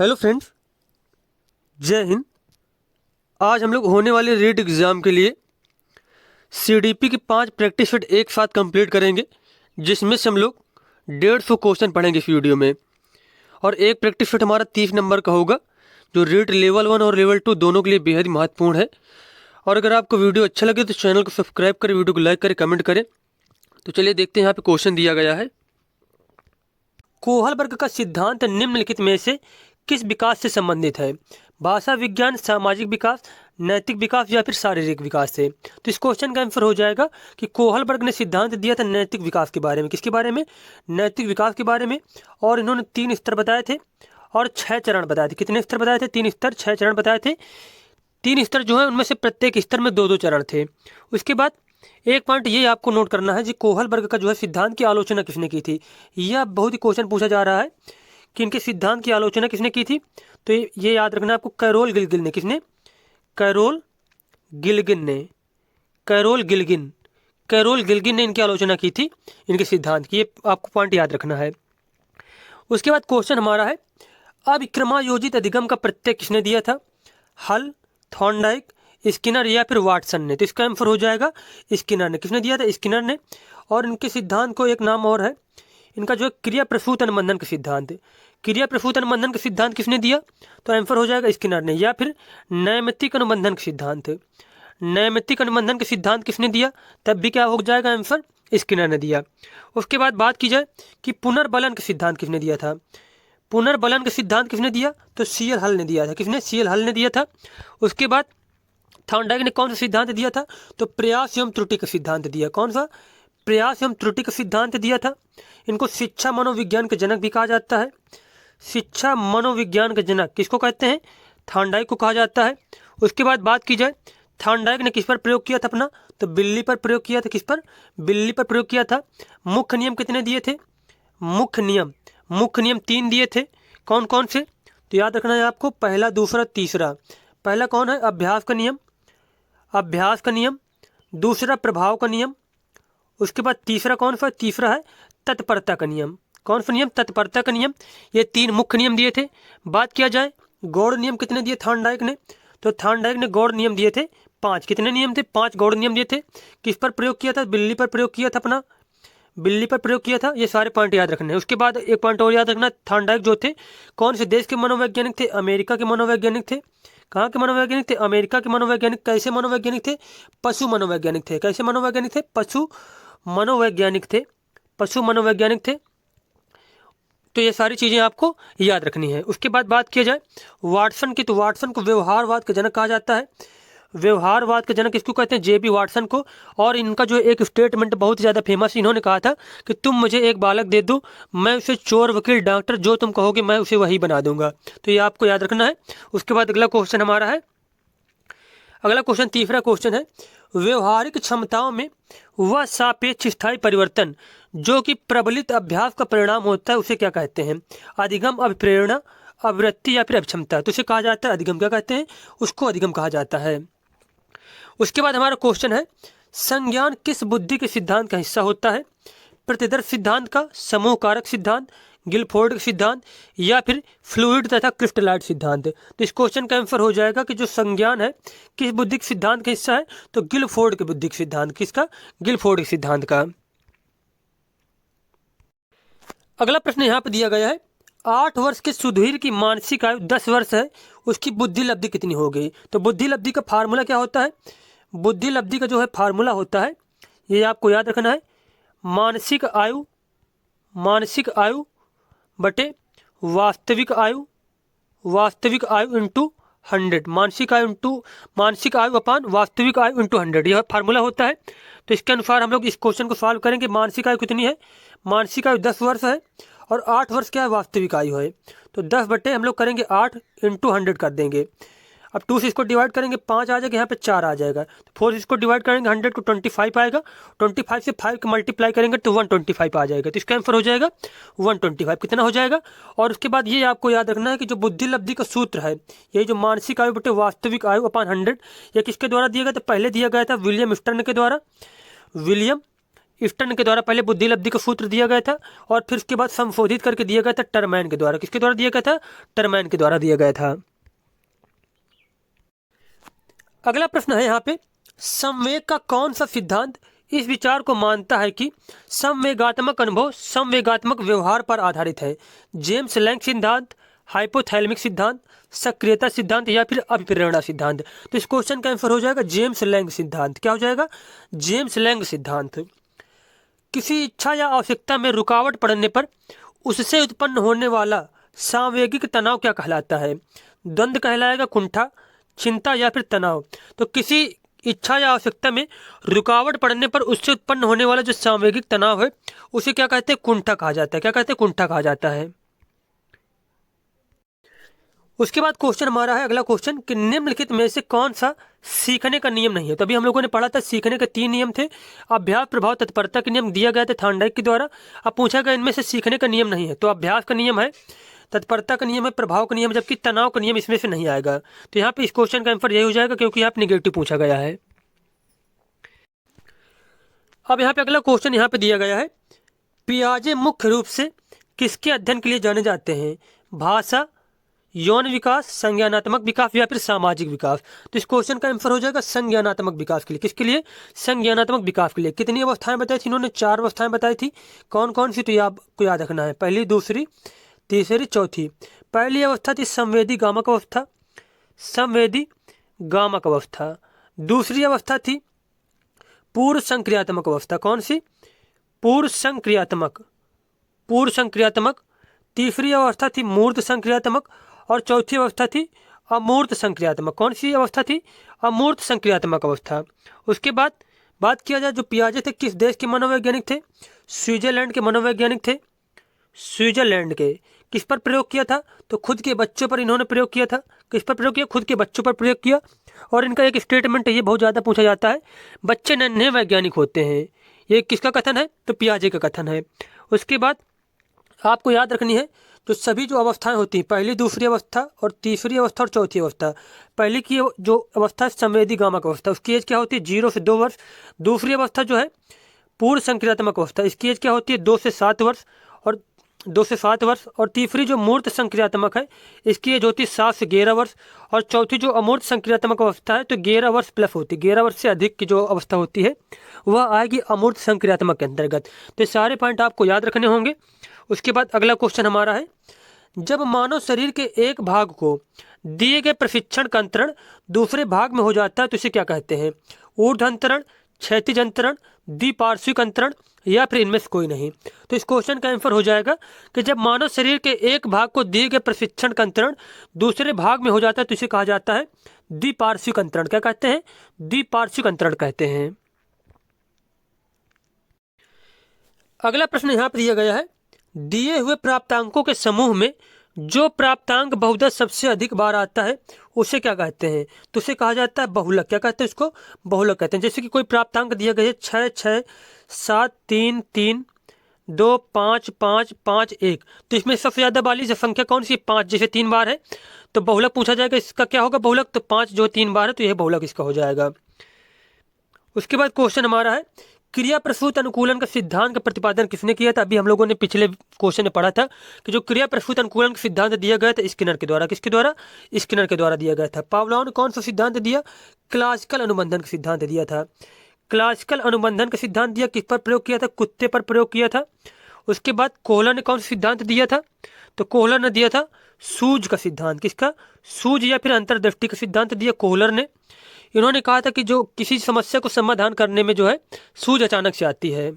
Hello friends, जय हिंद। आज हम लोग होने वाले रीट एग्ज़ाम के लिए सीडीपी की 5 प्रैक्टिस सेट एक साथ कंप्लीट करेंगे, जिसमें से हम लोग 150 क्वेश्चन पढ़ेंगे इस वीडियो में। और एक प्रैक्टिस सेट हमारा 30 नंबर का होगा, जो रीट लेवल 1 और लेवल 2 दोनों के लिए बेहद महत्वपूर्ण है। और अगर आपको वीडियो अच्छा लगे तो चैनल को सब्सक्राइब करें, वीडियो को लाइक करें, कमेंट करें। तो चलिए देखते हैं, यहाँ पे क्वेश्चन दिया गया है। कोहलबर्ग का सिद्धांत निम्नलिखित में से किस विकास से संबंधित है? भाषा विज्ञान, सामाजिक विकास, नैतिक विकास या फिर शारीरिक विकास से? तो इस क्वेश्चन का आंसर हो जाएगा कि कोहलबर्ग ने सिद्धांत दिया था नैतिक विकास के बारे में। किसके बारे में? नैतिक विकास के बारे में। और इन्होंने 3 स्तर बताए थे और 6 चरण बताए थे। कितने स्तर बताए थे? 3 स्तर, 6 चरण बताए थे। 3 स्तर जो है उनमें से प्रत्येक स्तर में 2-2 चरण थे। उसके बाद एक पॉइंट ये आपको नोट करना है जी, कोहलबर्ग का जो है सिद्धांत की आलोचना किसने की थी? यह बहुत ही क्वेश्चन पूछा जा रहा है कि इनके सिद्धांत की आलोचना किसने की थी। तो ये याद रखना आपको, कैरोल गिल्गिन ने। किसने? कैरोल गिल्गिन ने। कैरोल गिल्गिन कैरोल गिल्गिन ने इनकी आलोचना की थी, इनके सिद्धांत की। ये आपको पॉइंट याद रखना है। उसके बाद क्वेश्चन हमारा है, अविक्रमायोजित अधिगम का प्रत्यय किसने दिया था? हल, थॉर्नडाइक, स्किनर या फिर वाटसन ने? तो इसका आंसर हो जाएगा स्किनर ने। किसने दिया था? स्किनर ने। और इनके सिद्धांत को एक नाम और है, इनका जो है क्रिया प्रसूत अनुबंधन का सिद्धांत। क्रिया प्रसूत अनुबंधन का सिद्धांत किसने दिया? तो आंसर हो जाएगा स्किनर ने। या फिर नैमित्तिक अनुबंधन का सिद्धांत। नैमित्तिक अनुबंधन का सिद्धांत किसने दिया? तब भी क्या हो जाएगा आंसर? स्किनर ने दिया। उसके बाद बात की जाए कि पुनर्बलन का सिद्धांत किसने दिया था? पुनर्बलन का सिद्धांत किसने दिया? तो सीएल हल ने दिया था। किसने? सीएल हल ने दिया था। उसके बाद थॉर्नडाइक ने कौन सा सिद्धांत दिया था? तो प्रयास एवं त्रुटि का सिद्धांत दिया। कौन सा? प्रयास एवं त्रुटि का सिद्धांत दिया था। इनको शिक्षा मनोविज्ञान के जनक भी कहा जाता है। शिक्षा मनोविज्ञान के जनक किसको कहते हैं? थॉर्नडाइक को कहा जाता है। उसके बाद बात की जाए, थॉर्नडाइक ने किस पर प्रयोग किया था अपना? तो बिल्ली पर प्रयोग किया था। किस पर? बिल्ली पर प्रयोग किया था। मुख्य नियम कितने दिए थे? मुख्य नियम 3 दिए थे। कौन कौन से? तो याद रखना है आपको, पहला, दूसरा, तीसरा। पहला कौन है? अभ्यास का नियम। अभ्यास का नियम। दूसरा प्रभाव का नियम। उसके बाद तीसरा कौन सा? तीसरा है तत्परता का नियम। कौन सा नियम? तत्परता का नियम। ये 3 मुख्य नियम दिए थे। बात किया जाए गौड़ नियम कितने दिए थॉर्नडाइक ने? तो थॉर्नडाइक ने गौड़ नियम दिए थे 5। कितने नियम थे? 5 गौड़ नियम दिए थे। किस पर प्रयोग किया था? बिल्ली पर प्रयोग किया था अपना। बिल्ली पर प्रयोग किया था। ये सारे पॉइंट याद रखने हैं। उसके बाद एक पॉइंट और याद रखना, थॉर्नडाइक जो थे कौन से देश के मनोवैज्ञानिक थे? अमेरिका के मनोवैज्ञानिक थे। कहाँ के मनोवैज्ञानिक थे? अमेरिका के मनोवैज्ञानिक। कैसे मनोवैज्ञानिक थे? पशु मनोवैज्ञानिक थे। कैसे मनोवैज्ञानिक थे? पशु मनोवैज्ञानिक थे। पशु मनोवैज्ञानिक थे। तो ये सारी चीज़ें आपको याद रखनी है। उसके बाद बात किया जाए वाटसन की, तो वाटसन को व्यवहारवाद का जनक कहा जाता है। व्यवहारवाद के जनक किसको कहते हैं? जेबी वाटसन को। और इनका जो एक स्टेटमेंट बहुत ही ज़्यादा फेमस, इन्होंने कहा था कि तुम मुझे एक बालक दे दो, मैं उसे चोर, वकील, डॉक्टर जो तुम कहोगे मैं उसे वही बना दूंगा। तो ये आपको याद रखना है। उसके बाद अगला क्वेश्चन हमारा है, अगला क्वेश्चन तीसरा क्वेश्चन है, व्यवहारिक क्षमताओं में वह सापेक्ष स्थायी परिवर्तन जो कि प्रबलित अभ्यास का परिणाम होता है उसे क्या कहते हैं? अधिगम, अभिप्रेरणा, अवृत्ति या फिर अभिक्षमता? तो उसे कहा जाता है अधिगम। क्या कहते हैं? उसको अधिगम कहा जाता है। उसके बाद हमारा क्वेश्चन है, संज्ञान किस बुद्धि के सिद्धांत का हिस्सा होता है? प्रतिदर्श सिद्धांत का, समूह कारक सिद्धांत, गिलफोर्ड सिद्धांत या फिर फ्लूइड तथा क्रिस्टलाइट सिद्धांत? तो इस क्वेश्चन का आंसर हो जाएगा कि जो संज्ञान है किस बुद्धिक सिद्धांत का हिस्सा है? तो गिलफोर्ड के बुद्धिक सिद्धांत। किसका? गिलफोर्ड सिद्धांत का। अगला प्रश्न यहाँ पे दिया गया है, 8 वर्ष के सुधीर की मानसिक आयु 10 वर्ष है, उसकी बुद्धि लब्धि कितनी हो गई? तो बुद्धि लब्धि का फार्मूला क्या होता है? बुद्धि लब्धि का जो है फार्मूला होता है, ये आपको याद रखना है, मानसिक आयु बटे वास्तविक आयु, वास्तविक आयु इंटू 100। मानसिक आयु अपान वास्तविक आयु इंटू 100, यह फार्मूला होता है। तो इसके अनुसार हम लोग इस क्वेश्चन को सॉल्व करेंगे। मानसिक आयु कितनी है? मानसिक आयु 10 वर्ष है और 8 वर्ष क्या है? वास्तविक आयु है। तो 10 बटे हम लोग करेंगे 8 इंटू 100 कर देंगे। अब 2 से इसको डिवाइड करेंगे 5 आ जाएगा, यहाँ पे 4 आ जाएगा। तो 4 से इसको डिवाइड करेंगे 100 को 25 आएगा। 25 से 5 को मल्टीप्लाई करेंगे तो 125 आ जाएगा। तो इसका आंसर हो जाएगा 125। कितना हो जाएगा? और उसके बाद ये आपको याद रखना है कि जो बुद्धि लब्धि का सूत्र है, ये जो मानसिक आयु बटे वास्तविक आयु अपान 100, ये किसके द्वारा दिया गया था? पहले दिया गया था विलियम स्टर्न के द्वारा। विलियम इफ्टन के द्वारा पहले बुद्धि लब्धि का सूत्र दिया गया था और फिर उसके बाद संशोधित करके दिया गया था टरमैन के द्वारा। किसके द्वारा दिया गया था? टरमैन के द्वारा दिया गया था। अगला प्रश्न है यहाँ पे, संवेग का कौन सा सिद्धांत इस विचार को मानता है कि संवेगात्मक अनुभव संवेगात्मक व्यवहार पर आधारित है? जेम्स लैंग सिद्धांत, हाइपोथैलेमिक सिद्धांत, सक्रियता सिद्धांत या फिर अभिप्रेरणा सिद्धांत? तो इस क्वेश्चन का आंसर हो जाएगा जेम्स लैंग सिद्धांत। क्या हो जाएगा? जेम्स लैंग सिद्धांत। किसी इच्छा या आवश्यकता में रुकावट पड़ने पर उससे उत्पन्न होने वाला सांवेगिक तनाव क्या कहलाता है? द्वंद्व कहलाएगा, कुंठा, चिंता या फिर तनाव? तो किसी इच्छा या आवश्यकता में रुकावट पड़ने पर उससे उत्पन्न होने वाला जो सांवेगिक तनाव है उसे क्या कहते हैं? कुंठा कहा जाता है। क्या कहते हैं? कुंठा कहा जाता है। उसके बाद क्वेश्चन हमारा है अगला क्वेश्चन कि निम्नलिखित में से कौन सा सीखने का नियम नहीं है? तो अभी हम लोगों ने पढ़ा था सीखने के 3 नियम थे। अभ्यास, प्रभाव, तत्परता के नियम दिया गया था थॉर्नडाइक के द्वारा। अब पूछा गया इनमें से सीखने का नियम नहीं है, तो अभ्यास का नियम है, तत्परता का नियम है, प्रभाव का नियम, जबकि तनाव का नियम इसमें से नहीं आएगा। तो यहाँ पे इस क्वेश्चन का आंसर यही हो जाएगा क्योंकि यहाँ पे निगेटिव पूछा गया है। अब यहाँ पे अगला क्वेश्चन यहाँ पे दिया गया है, पियाजे मुख्य रूप से किसके अध्ययन के लिए जाने जाते हैं? भाषा, यौन विकास, संज्ञानात्मक विकास या फिर सामाजिक विकास? तो इस क्वेश्चन का आंसर हो जाएगा संज्ञानात्मक विकास के लिए। किसके लिए? संज्ञानात्मक विकास के लिए। कितनी अवस्थाएं बताई थी इन्होंने? 4 अवस्थाएं बताई थी। कौन कौन सी? तो ये आपको याद रखना है, पहली, दूसरी, तीसरी, चौथी। पहली अवस्था थी संवेदी गामक अवस्था, संवेदी गामक अवस्था। दूसरी अवस्था थी पूर्व संक्रियात्मक अवस्था। कौन सी? पूर्व संक्रियात्मक, पूर्व संक्रियात्मक। तीसरी अवस्था थी मूर्त संक्रियात्मक और चौथी अवस्था थी अमूर्त संक्रियात्मक। कौन सी अवस्था थी? अमूर्त संक्रियात्मक अवस्था। उसके बाद बात किया जाए जो पियाजे थे किस देश के मनोवैज्ञानिक थे? स्विट्जरलैंड के मनोवैज्ञानिक थे। स्विट्जरलैंड के। किस पर प्रयोग किया था? तो खुद के बच्चों पर इन्होंने प्रयोग किया था। किस पर प्रयोग किया? खुद के बच्चों पर प्रयोग किया। और इनका एक स्टेटमेंट है, ये बहुत ज़्यादा पूछा जाता है, बच्चे नन्हे वैज्ञानिक होते हैं। ये किसका कथन है? तो पियाजे का कथन है। उसके बाद आपको याद रखनी है जो सभी जो अवस्थाएं होती हैं, पहली, दूसरी अवस्था और तीसरी अवस्था और चौथी अवस्था। पहली की जो अवस्था है संवेदी गामक अवस्था, उसकी एज क्या होती है? 0 से 2 वर्ष। दूसरी अवस्था जो है पूर्व संक्रियात्मक अवस्था, इसकी एज क्या होती है? 2 से 7 वर्ष और 2 से 7 वर्ष। और तीसरी जो मूर्त संक्रियात्मक है इसकी एज होती है 7 से 11 वर्ष। और चौथी जो अमूर्त संक्रियात्मक अवस्था है तो 11 वर्ष प्लस होती है। 11 वर्ष से अधिक की जो अवस्था होती है वह आएगी अमूर्त संक्रियात्मक के अंतर्गत। तो सारे पॉइंट आपको याद रखने होंगे। उसके बाद अगला क्वेश्चन हमारा है, जब मानव शरीर के एक भाग को दिए गए प्रशिक्षण का अंतरण दूसरे भाग में हो जाता है तो इसे क्या कहते हैं? ऊर्ध्व अंतरण, क्षैतिज अंतरण, द्विपार्श्विक अंतरण या फिर इनमें से कोई नहीं? तो इस क्वेश्चन का आंसर हो जाएगा कि जब मानव शरीर के एक भाग को दिए गए प्रशिक्षण का अंतरण दूसरे भाग में हो जाता है तो इसे कहा जाता है द्विपार्श्विक अंतरण। क्या कहते हैं? द्विपार्श्विक अंतरण कहते हैं। अगला प्रश्न यहाँ पर दिया गया है, दिए हुए प्राप्तांकों के समूह में जो प्राप्तांक बहुधा सबसे अधिक बार आता है उसे क्या कहते हैं? तो उसे कहा जाता है बहुलक। क्या कहते हैं इसको? बहुलक कहते हैं। जैसे कि कोई प्राप्तांक दिया गया है 6, 6, 7, 3, 3, 2, 5, 5, 5, 1, तो इसमें सबसे ज़्यादा वाली संख्या कौन सी? 5। जैसे 3 बार है तो बहुलक पूछा जाएगा, इसका क्या होगा बहुलक? तो 5 जो 3 बार है तो यह बहुलक इसका हो जाएगा। उसके बाद क्वेश्चन हमारा है, क्रिया प्रसूत अनुकूलन का सिद्धांत का प्रतिपादन किसने किया था? अभी हम लोगों ने पिछले क्वेश्चन में पढ़ा था कि जो क्रिया प्रसूत अनुकूलन का सिद्धांत दिया गया था स्किनर के द्वारा। किसके द्वारा? स्किनर के द्वारा दिया गया था। पावलोव ने कौन सा सिद्धांत दिया? क्लासिकल अनुबंधन का सिद्धांत दिया था। क्लासिकल अनुबंधन का सिद्धांत दिया, किस पर प्रयोग किया था? कुत्ते पर प्रयोग किया था। उसके बाद कोहलर ने कौन सा सिद्धांत दिया था? तो कोहलर ने दिया था सूझ का सिद्धांत। किसका? सूझ या फिर अंतर्दृष्टि का सिद्धांत दिया कोहलर ने। इन्होंने कहा था कि जो किसी समस्या को समाधान करने में जो है सूझ अचानक से आती है।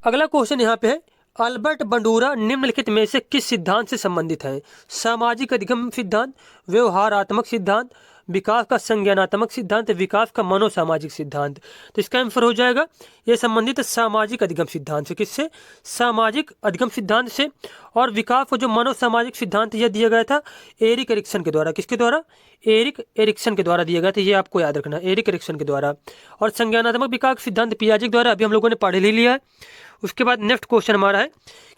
अगला क्वेश्चन यहाँ पे है, अल्बर्ट बंडूरा निम्नलिखित में से किस सिद्धांत से संबंधित है? सामाजिक अधिगम सिद्धांत, व्यवहारात्मक सिद्धांत, विकास का संज्ञानात्मक सिद्धांत, विकास का मनोसामाजिक सिद्धांत? तो इसका आंसर हो जाएगा ये संबंधित है सामाजिक अधिगम सिद्धांत से। किससे? सामाजिक अधिगम सिद्धांत से। और विकास को जो मनोसामाजिक सिद्धांत यह दिया गया था एरिक एरिक्सन के द्वारा। किसके द्वारा? एरिक एरिक्सन के द्वारा दिया गया था, ये आपको याद रखना, एरिक एरिक्सन के द्वारा। और संज्ञानात्मक विकास सिद्धांत पियाजे के द्वारा, अभी हम लोगों ने पढ़ ही लिया है। उसके बाद नेक्स्ट क्वेश्चन हमारा है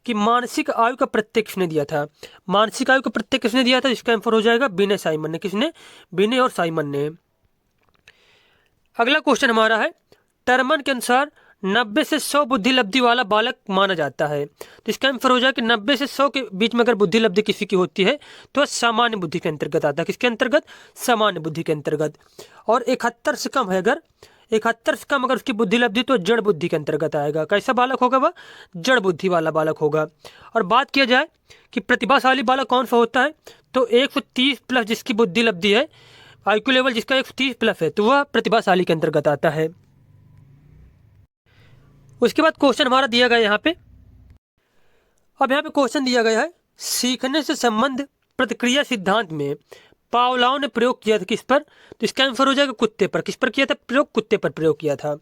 कि मानसिक आयु का प्रत्यय किसने दिया था? मानसिक आयु का प्रत्यय किसने दिया था? इसका आंसर हो जाएगा बिने साइमन ने। किसने? बिने और साइमन ने। अगला क्वेश्चन हमारा है, टर्मन के अनुसार 90 से 100 बुद्धि लब्धि वाला बालक माना जाता है। तो इसका आंसर हो जाए कि 90 से 100 के बीच में अगर बुद्धि लब्धि किसी की होती है तो सामान्य बुद्धि के अंतर्गत आता है। किसके अंतर्गत? सामान्य बुद्धि के अंतर्गत। और 71 से कम है, अगर 71 से कम अगर उसकी बुद्धि लब्धि तो जड़ बुद्धि के अंतर्गत आएगा। कैसा बालक होगा? वह जड़ बुद्धि वाला बालक होगा। और बात किया जाए कि प्रतिभाशाली बालक कौन सा होता है, तो 130 प्लस जिसकी बुद्धि लब्धि है, IQ लेवल जिसका 130 प्लस है, तो वह प्रतिभाशाली के अंतर्गत आता है। उसके बाद क्वेश्चन हमारा दिया गया यहाँ पे, अब यहाँ पे क्वेश्चन दिया गया है, सीखने से संबंध प्रतिक्रिया सिद्धांत में पावलोव ने प्रयोग किया था किस पर? तो इसका आंसर हो जाएगा कुत्ते पर। किस पर किया था प्रयोग? कुत्ते पर प्रयोग किया था।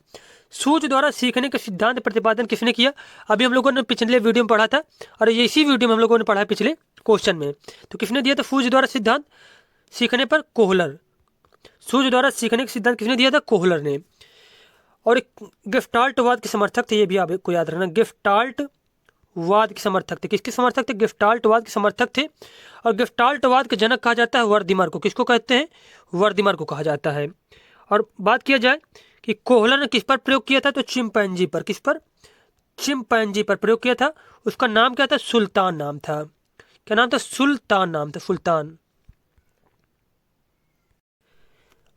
सूझ द्वारा सीखने का सिद्धांत प्रतिपादन किसने किया? अभी हम लोगों ने पिछले वीडियो में पढ़ा था, और इसी वीडियो में हम लोगों ने पढ़ा है पिछले क्वेश्चन में। तो किसने दिया था सूझ द्वारा सिद्धांत सीखने पर? कोहलर। सूझ द्वारा सीखने का सिद्धांत किसने दिया था? कोहलर ने। और एक गेस्टाल्टवाद के समर्थक थे, ये भी आपको याद रखना, गेस्टाल्टवाद के समर्थक थे। किसके समर्थक थे? गेस्टाल्टवाद के समर्थक थे। और गेस्टाल्टवाद के जनक कहा जाता है वर्दीमर को। किसको कहते हैं? वर्दीमर को कहा जाता है। और बात किया जाए कि कोहलर ने किस पर प्रयोग किया था, तो चिंपैंजी पर। किस पर? चिंपैंजी पर प्रयोग किया था। उसका नाम क्या था? सुल्तान नाम था। क्या नाम था? सुल्तान नाम था, सुल्तान।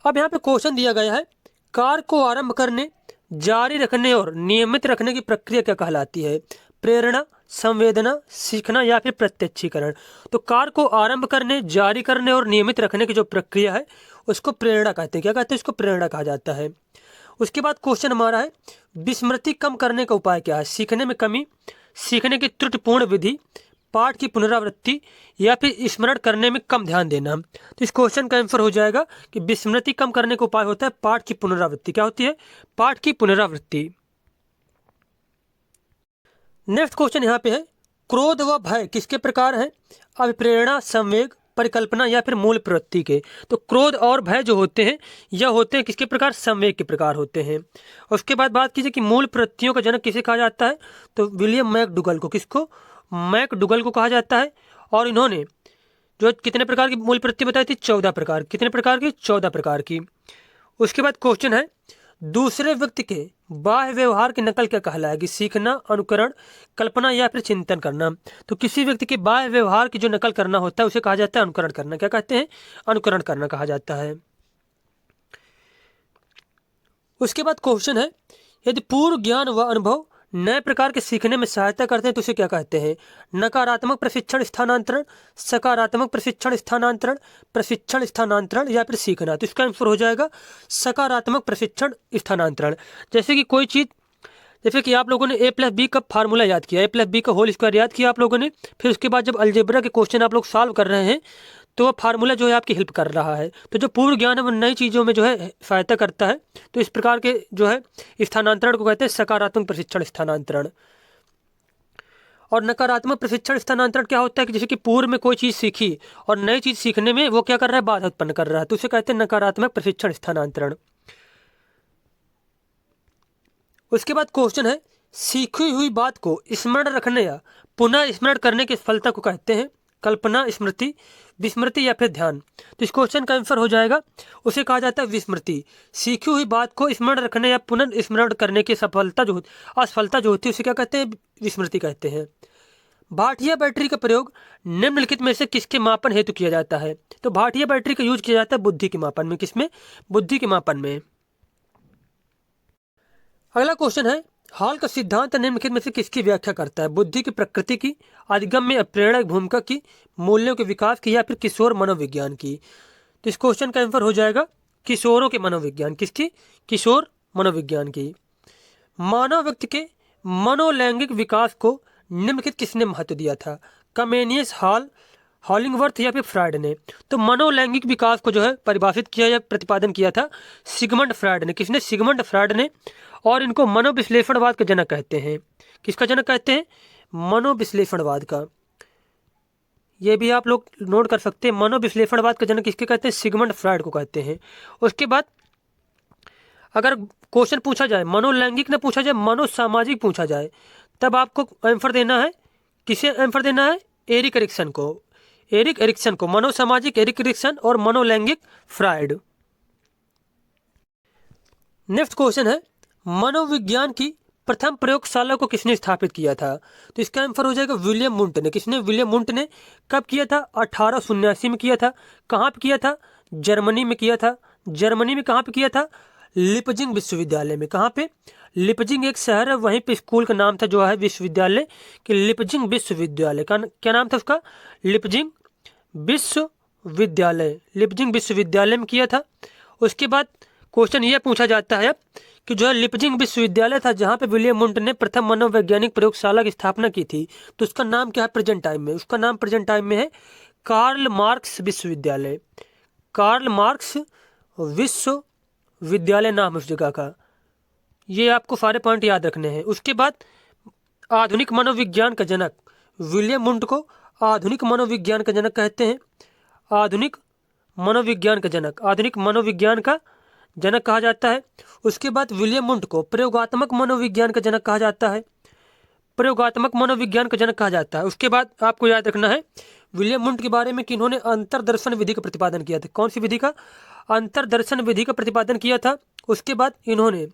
अब यहाँ पे क्वेश्चन दिया गया है, कार्य को आरंभ करने, जारी रखने और नियमित रखने की प्रक्रिया क्या कहलाती है? प्रेरणा, संवेदना, सीखना या फिर प्रत्यक्षीकरण। तो कार्य को आरंभ करने, जारी करने और नियमित रखने की जो प्रक्रिया है उसको प्रेरणा कहते हैं। क्या कहते हैं? इसको प्रेरणा कहा जाता है। उसके बाद क्वेश्चन हमारा है, विस्मृति कम करने का उपाय क्या है? सीखने में कमी, सीखने की त्रुटिपूर्ण विधि, पाठ की पुनरावृत्ति या फिर स्मरण करने में कम ध्यान देना। तो इस क्वेश्चन का आंसर हो जाएगा कि विस्मृति कम करने का उपाय होता है पाठ की पुनरावृत्ति। क्या होती है? पाठ की पुनरावृत्ति। नेक्स्ट क्वेश्चन यहाँ पे है, क्रोध व भय किसके प्रकार है? अभिप्रेरणा, संवेग, परिकल्पना या फिर मूल प्रवृत्ति के। तो क्रोध और भय जो होते हैं यह होते हैं किसके प्रकार? संवेग के प्रकार होते हैं। उसके बाद बात कीजिए कि मूल प्रवृत्तियों का जनक किसे कहा जाता है? तो विलियम मैकडूगल को। किसको? मैकडूगल को कहा जाता है। और इन्होंने जो कितने प्रकार की मूल प्रवृत्ति बताई थी? 14 प्रकार। कितने प्रकार की? 14 प्रकार की। उसके बाद क्वेश्चन है, दूसरे व्यक्ति के बाह्य व्यवहार की नकल क्या कहलाएगी? सीखना, अनुकरण, कल्पना या फिर चिंतन करना। तो किसी व्यक्ति के बाह्य व्यवहार की जो नकल करना होता है उसे कहा जाता है अनुकरण करना। क्या कहते हैं? अनुकरण करना कहा जाता है। उसके बाद क्वेश्चन है, यदि पूर्व ज्ञान व अनुभव नए प्रकार के सीखने में सहायता करते हैं तो उसे क्या कहते हैं? नकारात्मक प्रशिक्षण स्थानांतरण, सकारात्मक प्रशिक्षण स्थानांतरण, प्रशिक्षण स्थानांतरण या फिर सीखना। तो इसका आंसर हो जाएगा सकारात्मक प्रशिक्षण स्थानांतरण। जैसे कि कोई चीज़, जैसे कि आप लोगों ने a+b का फार्मूला याद किया, a+b का होल स्क्वायर याद किया आप लोगों ने, फिर उसके बाद जब अलजेब्रा के क्वेश्चन आप लोग सॉल्व कर रहे हैं तो वह फार्मूला जो है आपकी हेल्प कर रहा है। तो जो पूर्व ज्ञान है वो नई चीज़ों में जो है सहायता करता है। तो इस प्रकार के जो है स्थानांतरण को कहते हैं सकारात्मक प्रशिक्षण स्थानांतरण। और नकारात्मक प्रशिक्षण स्थानांतरण क्या होता है कि जैसे कि पूर्व में कोई चीज़ सीखी और नई चीज़ सीखने में वो क्या कर रहा है? बाधा उत्पन्न कर रहा है, तो उसे कहते हैं नकारात्मक प्रशिक्षण स्थानांतरण। उसके बाद क्वेश्चन है, सीखी हुई बात को स्मरण रखने या पुनः स्मरण करने की सफलता को कहते हैं कल्पना, स्मृति, विस्मृति या फिर ध्यान। तो इस क्वेश्चन का आंसर हो जाएगा, उसे कहा जाता है विस्मृति। सीखी हुई बात को स्मरण रखने या पुनः स्मरण करने की सफलता जो असफलता जो होती है उसे क्या कहते हैं? विस्मृति कहते हैं। भाटिया बैटरी का प्रयोग निम्नलिखित में से किसके मापन हेतु किया जाता है? तो भाटिया बैटरी का यूज किया जाता है बुद्धि के मापन में। किसमें? बुद्धि के मापन में। अगला क्वेश्चन है, हाल का सिद्धांत निम्नलिखित में से किसकी व्याख्या करता है? बुद्धि की प्रकृति की, अधिगम्य प्रेरक भूमिका की, मूल्यों के विकास की या फिर किशोर मनोविज्ञान की। तो इस क्वेश्चन का आंसर हो जाएगा किशोरों के मनोविज्ञान। किसकी? किशोर मनोविज्ञान की। मानव व्यक्ति के मनोलैंगिक विकास को निम्नलिखित किसने महत्व दिया था? कमेनियस, हॉल, हॉलिंगवर्थ या फिर फ्रायड ने। तो मनोलैंगिक विकास को जो है परिभाषित किया या प्रतिपादन किया था सिगमंड फ्रायड ने। किसने? सिगमंड फ्रायड ने। और इनको मनोविश्लेषणवाद का जनक कहते हैं। किसका जनक कहते हैं? मनोविश्लेषणवाद का। ये भी आप लोग नोट कर सकते हैं, मनोविश्लेषणवाद का जनक किसके कहते हैं? सिगमंड फ्रायड को कहते हैं। उसके बाद अगर क्वेश्चन पूछा जाए, मनोलैंगिक न पूछा जाए, मनोसामाजिक पूछा जाए, तब आपको आंसर देना है, किसे आंसर देना है? एरिक एरिक्सन को। एरिक एरिक्सन को। मनोसामाजिक एरिक एरिक्सन और मनोलैंगिक फ्रायड। नेक्स्ट क्वेश्चन है, मनोविज्ञान की प्रथम प्रयोगशाला को किसने स्थापित किया था? तो इसका आंसर हो जाएगा विलियम वुंट ने। किसने? विलियम वुंट ने। कब किया था? 1879 में किया था। कहाँ पे किया था? जर्मनी में किया था। जर्मनी में कहाँ पे किया था? लिपजिंग विश्वविद्यालय में। कहाँ पे? लिपजिंग एक शहर है, वहीं पे स्कूल का नाम था जो है विश्वविद्यालय कि लिपजिंग विश्वविद्यालय का क्या नाम था उसका? लिपजिंग विश्वविद्यालय। लिपजिंग विश्वविद्यालय में किया था। उसके बाद क्वेश्चन ये पूछा जाता है कि जो है लिपजिंग विश्वविद्यालय था जहाँ पे विलियम वुंट ने प्रथम मनोवैज्ञानिक प्रयोगशाला की स्थापना की थी, तो उसका नाम क्या है प्रेजेंट टाइम में? उसका नाम प्रेजेंट टाइम में है कार्ल मार्क्स विश्वविद्यालय। कार्ल मार्क्स विश्वविद्यालय नाम है उस जगह का। ये आपको सारे पॉइंट याद रखने हैं। उसके बाद आधुनिक मनोविज्ञान का जनक विलियम वुंट को आधुनिक मनोविज्ञान का जनक कहते हैं। आधुनिक मनोविज्ञान का जनक, आधुनिक मनोविज्ञान का जनक कहा जाता है। उसके बाद विलियम वुंट को प्रयोगात्मक मनोविज्ञान का जनक कहा जाता है। प्रयोगात्मक मनोविज्ञान का जनक कहा जाता है। उसके बाद आपको याद रखना है विलियम वुंट के बारे में कि इन्होंने अंतरदर्शन विधि का प्रतिपादन किया था। कौन सी विधि का? अंतरदर्शन विधि का प्रतिपादन किया था। उसके बाद इन्होंने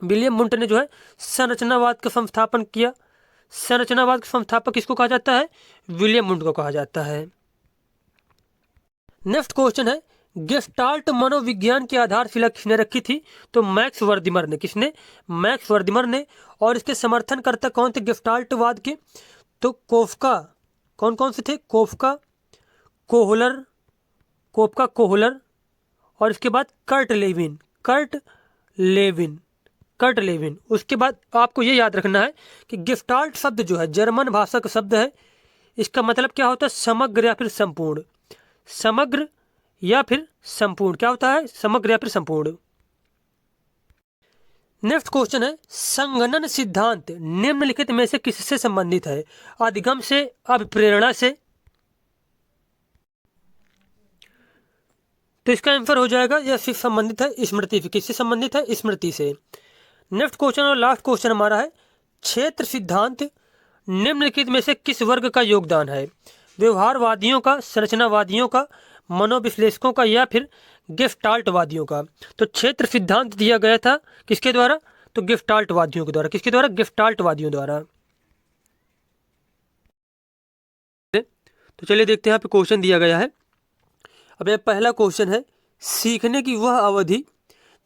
विलियम वुंट ने जो है संरचनावाद का संस्थापन किया। संरचनावाद का संस्थापक किसको कहा जाता है? विलियम वुंट को कहा जाता है। नेक्स्ट क्वेश्चन है गेस्टाल्ट मनोविज्ञान की आधारशिला किसने रखी थी? तो मैक्स वर्दिमर ने। किसने? मैक्स वर्दिमर ने। और इसके समर्थनकर्ता कौन थे गेस्टाल्टवाद के? तो कोफका। कौन कौन से थे? कोफका, कोहलर, कोफका, कोहलर और इसके बाद Kurt Lewin. Kurt Lewin, Kurt Lewin. उसके बाद आपको ये याद रखना है कि गेस्टाल्ट शब्द जो है जर्मन भाषा का शब्द है। इसका मतलब क्या होता है? समग्र या फिर संपूर्ण। समग्र या फिर संपूर्ण। क्या होता है? समग्र या फिर संपूर्ण। नेक्स्ट क्वेश्चन है संगणन सिद्धांत निम्नलिखित में से किससे संबंधित है? अधिगम से, अभिप्रेरणा से? तो इसका आंसर हो जाएगा यह फिर संबंधित है स्मृति से। किससे संबंधित है? स्मृति से। नेक्स्ट क्वेश्चन और लास्ट क्वेश्चन हमारा है क्षेत्र सिद्धांत निम्नलिखित में से किस वर्ग का योगदान है? व्यवहारवादियों का, संरचनावादियों का, मनोविश्लेषकों का या फिर गेस्टाल्टवादियों का? तो क्षेत्र सिद्धांत दिया गया था किसके द्वारा? तो गेस्टाल्टवादियों के द्वारा। किसके द्वारा? गेस्टाल्टवादियों द्वारा। तो चलिए देखते हैं यहाँ पे क्वेश्चन दिया गया है। अब यह पहला क्वेश्चन है सीखने की वह अवधि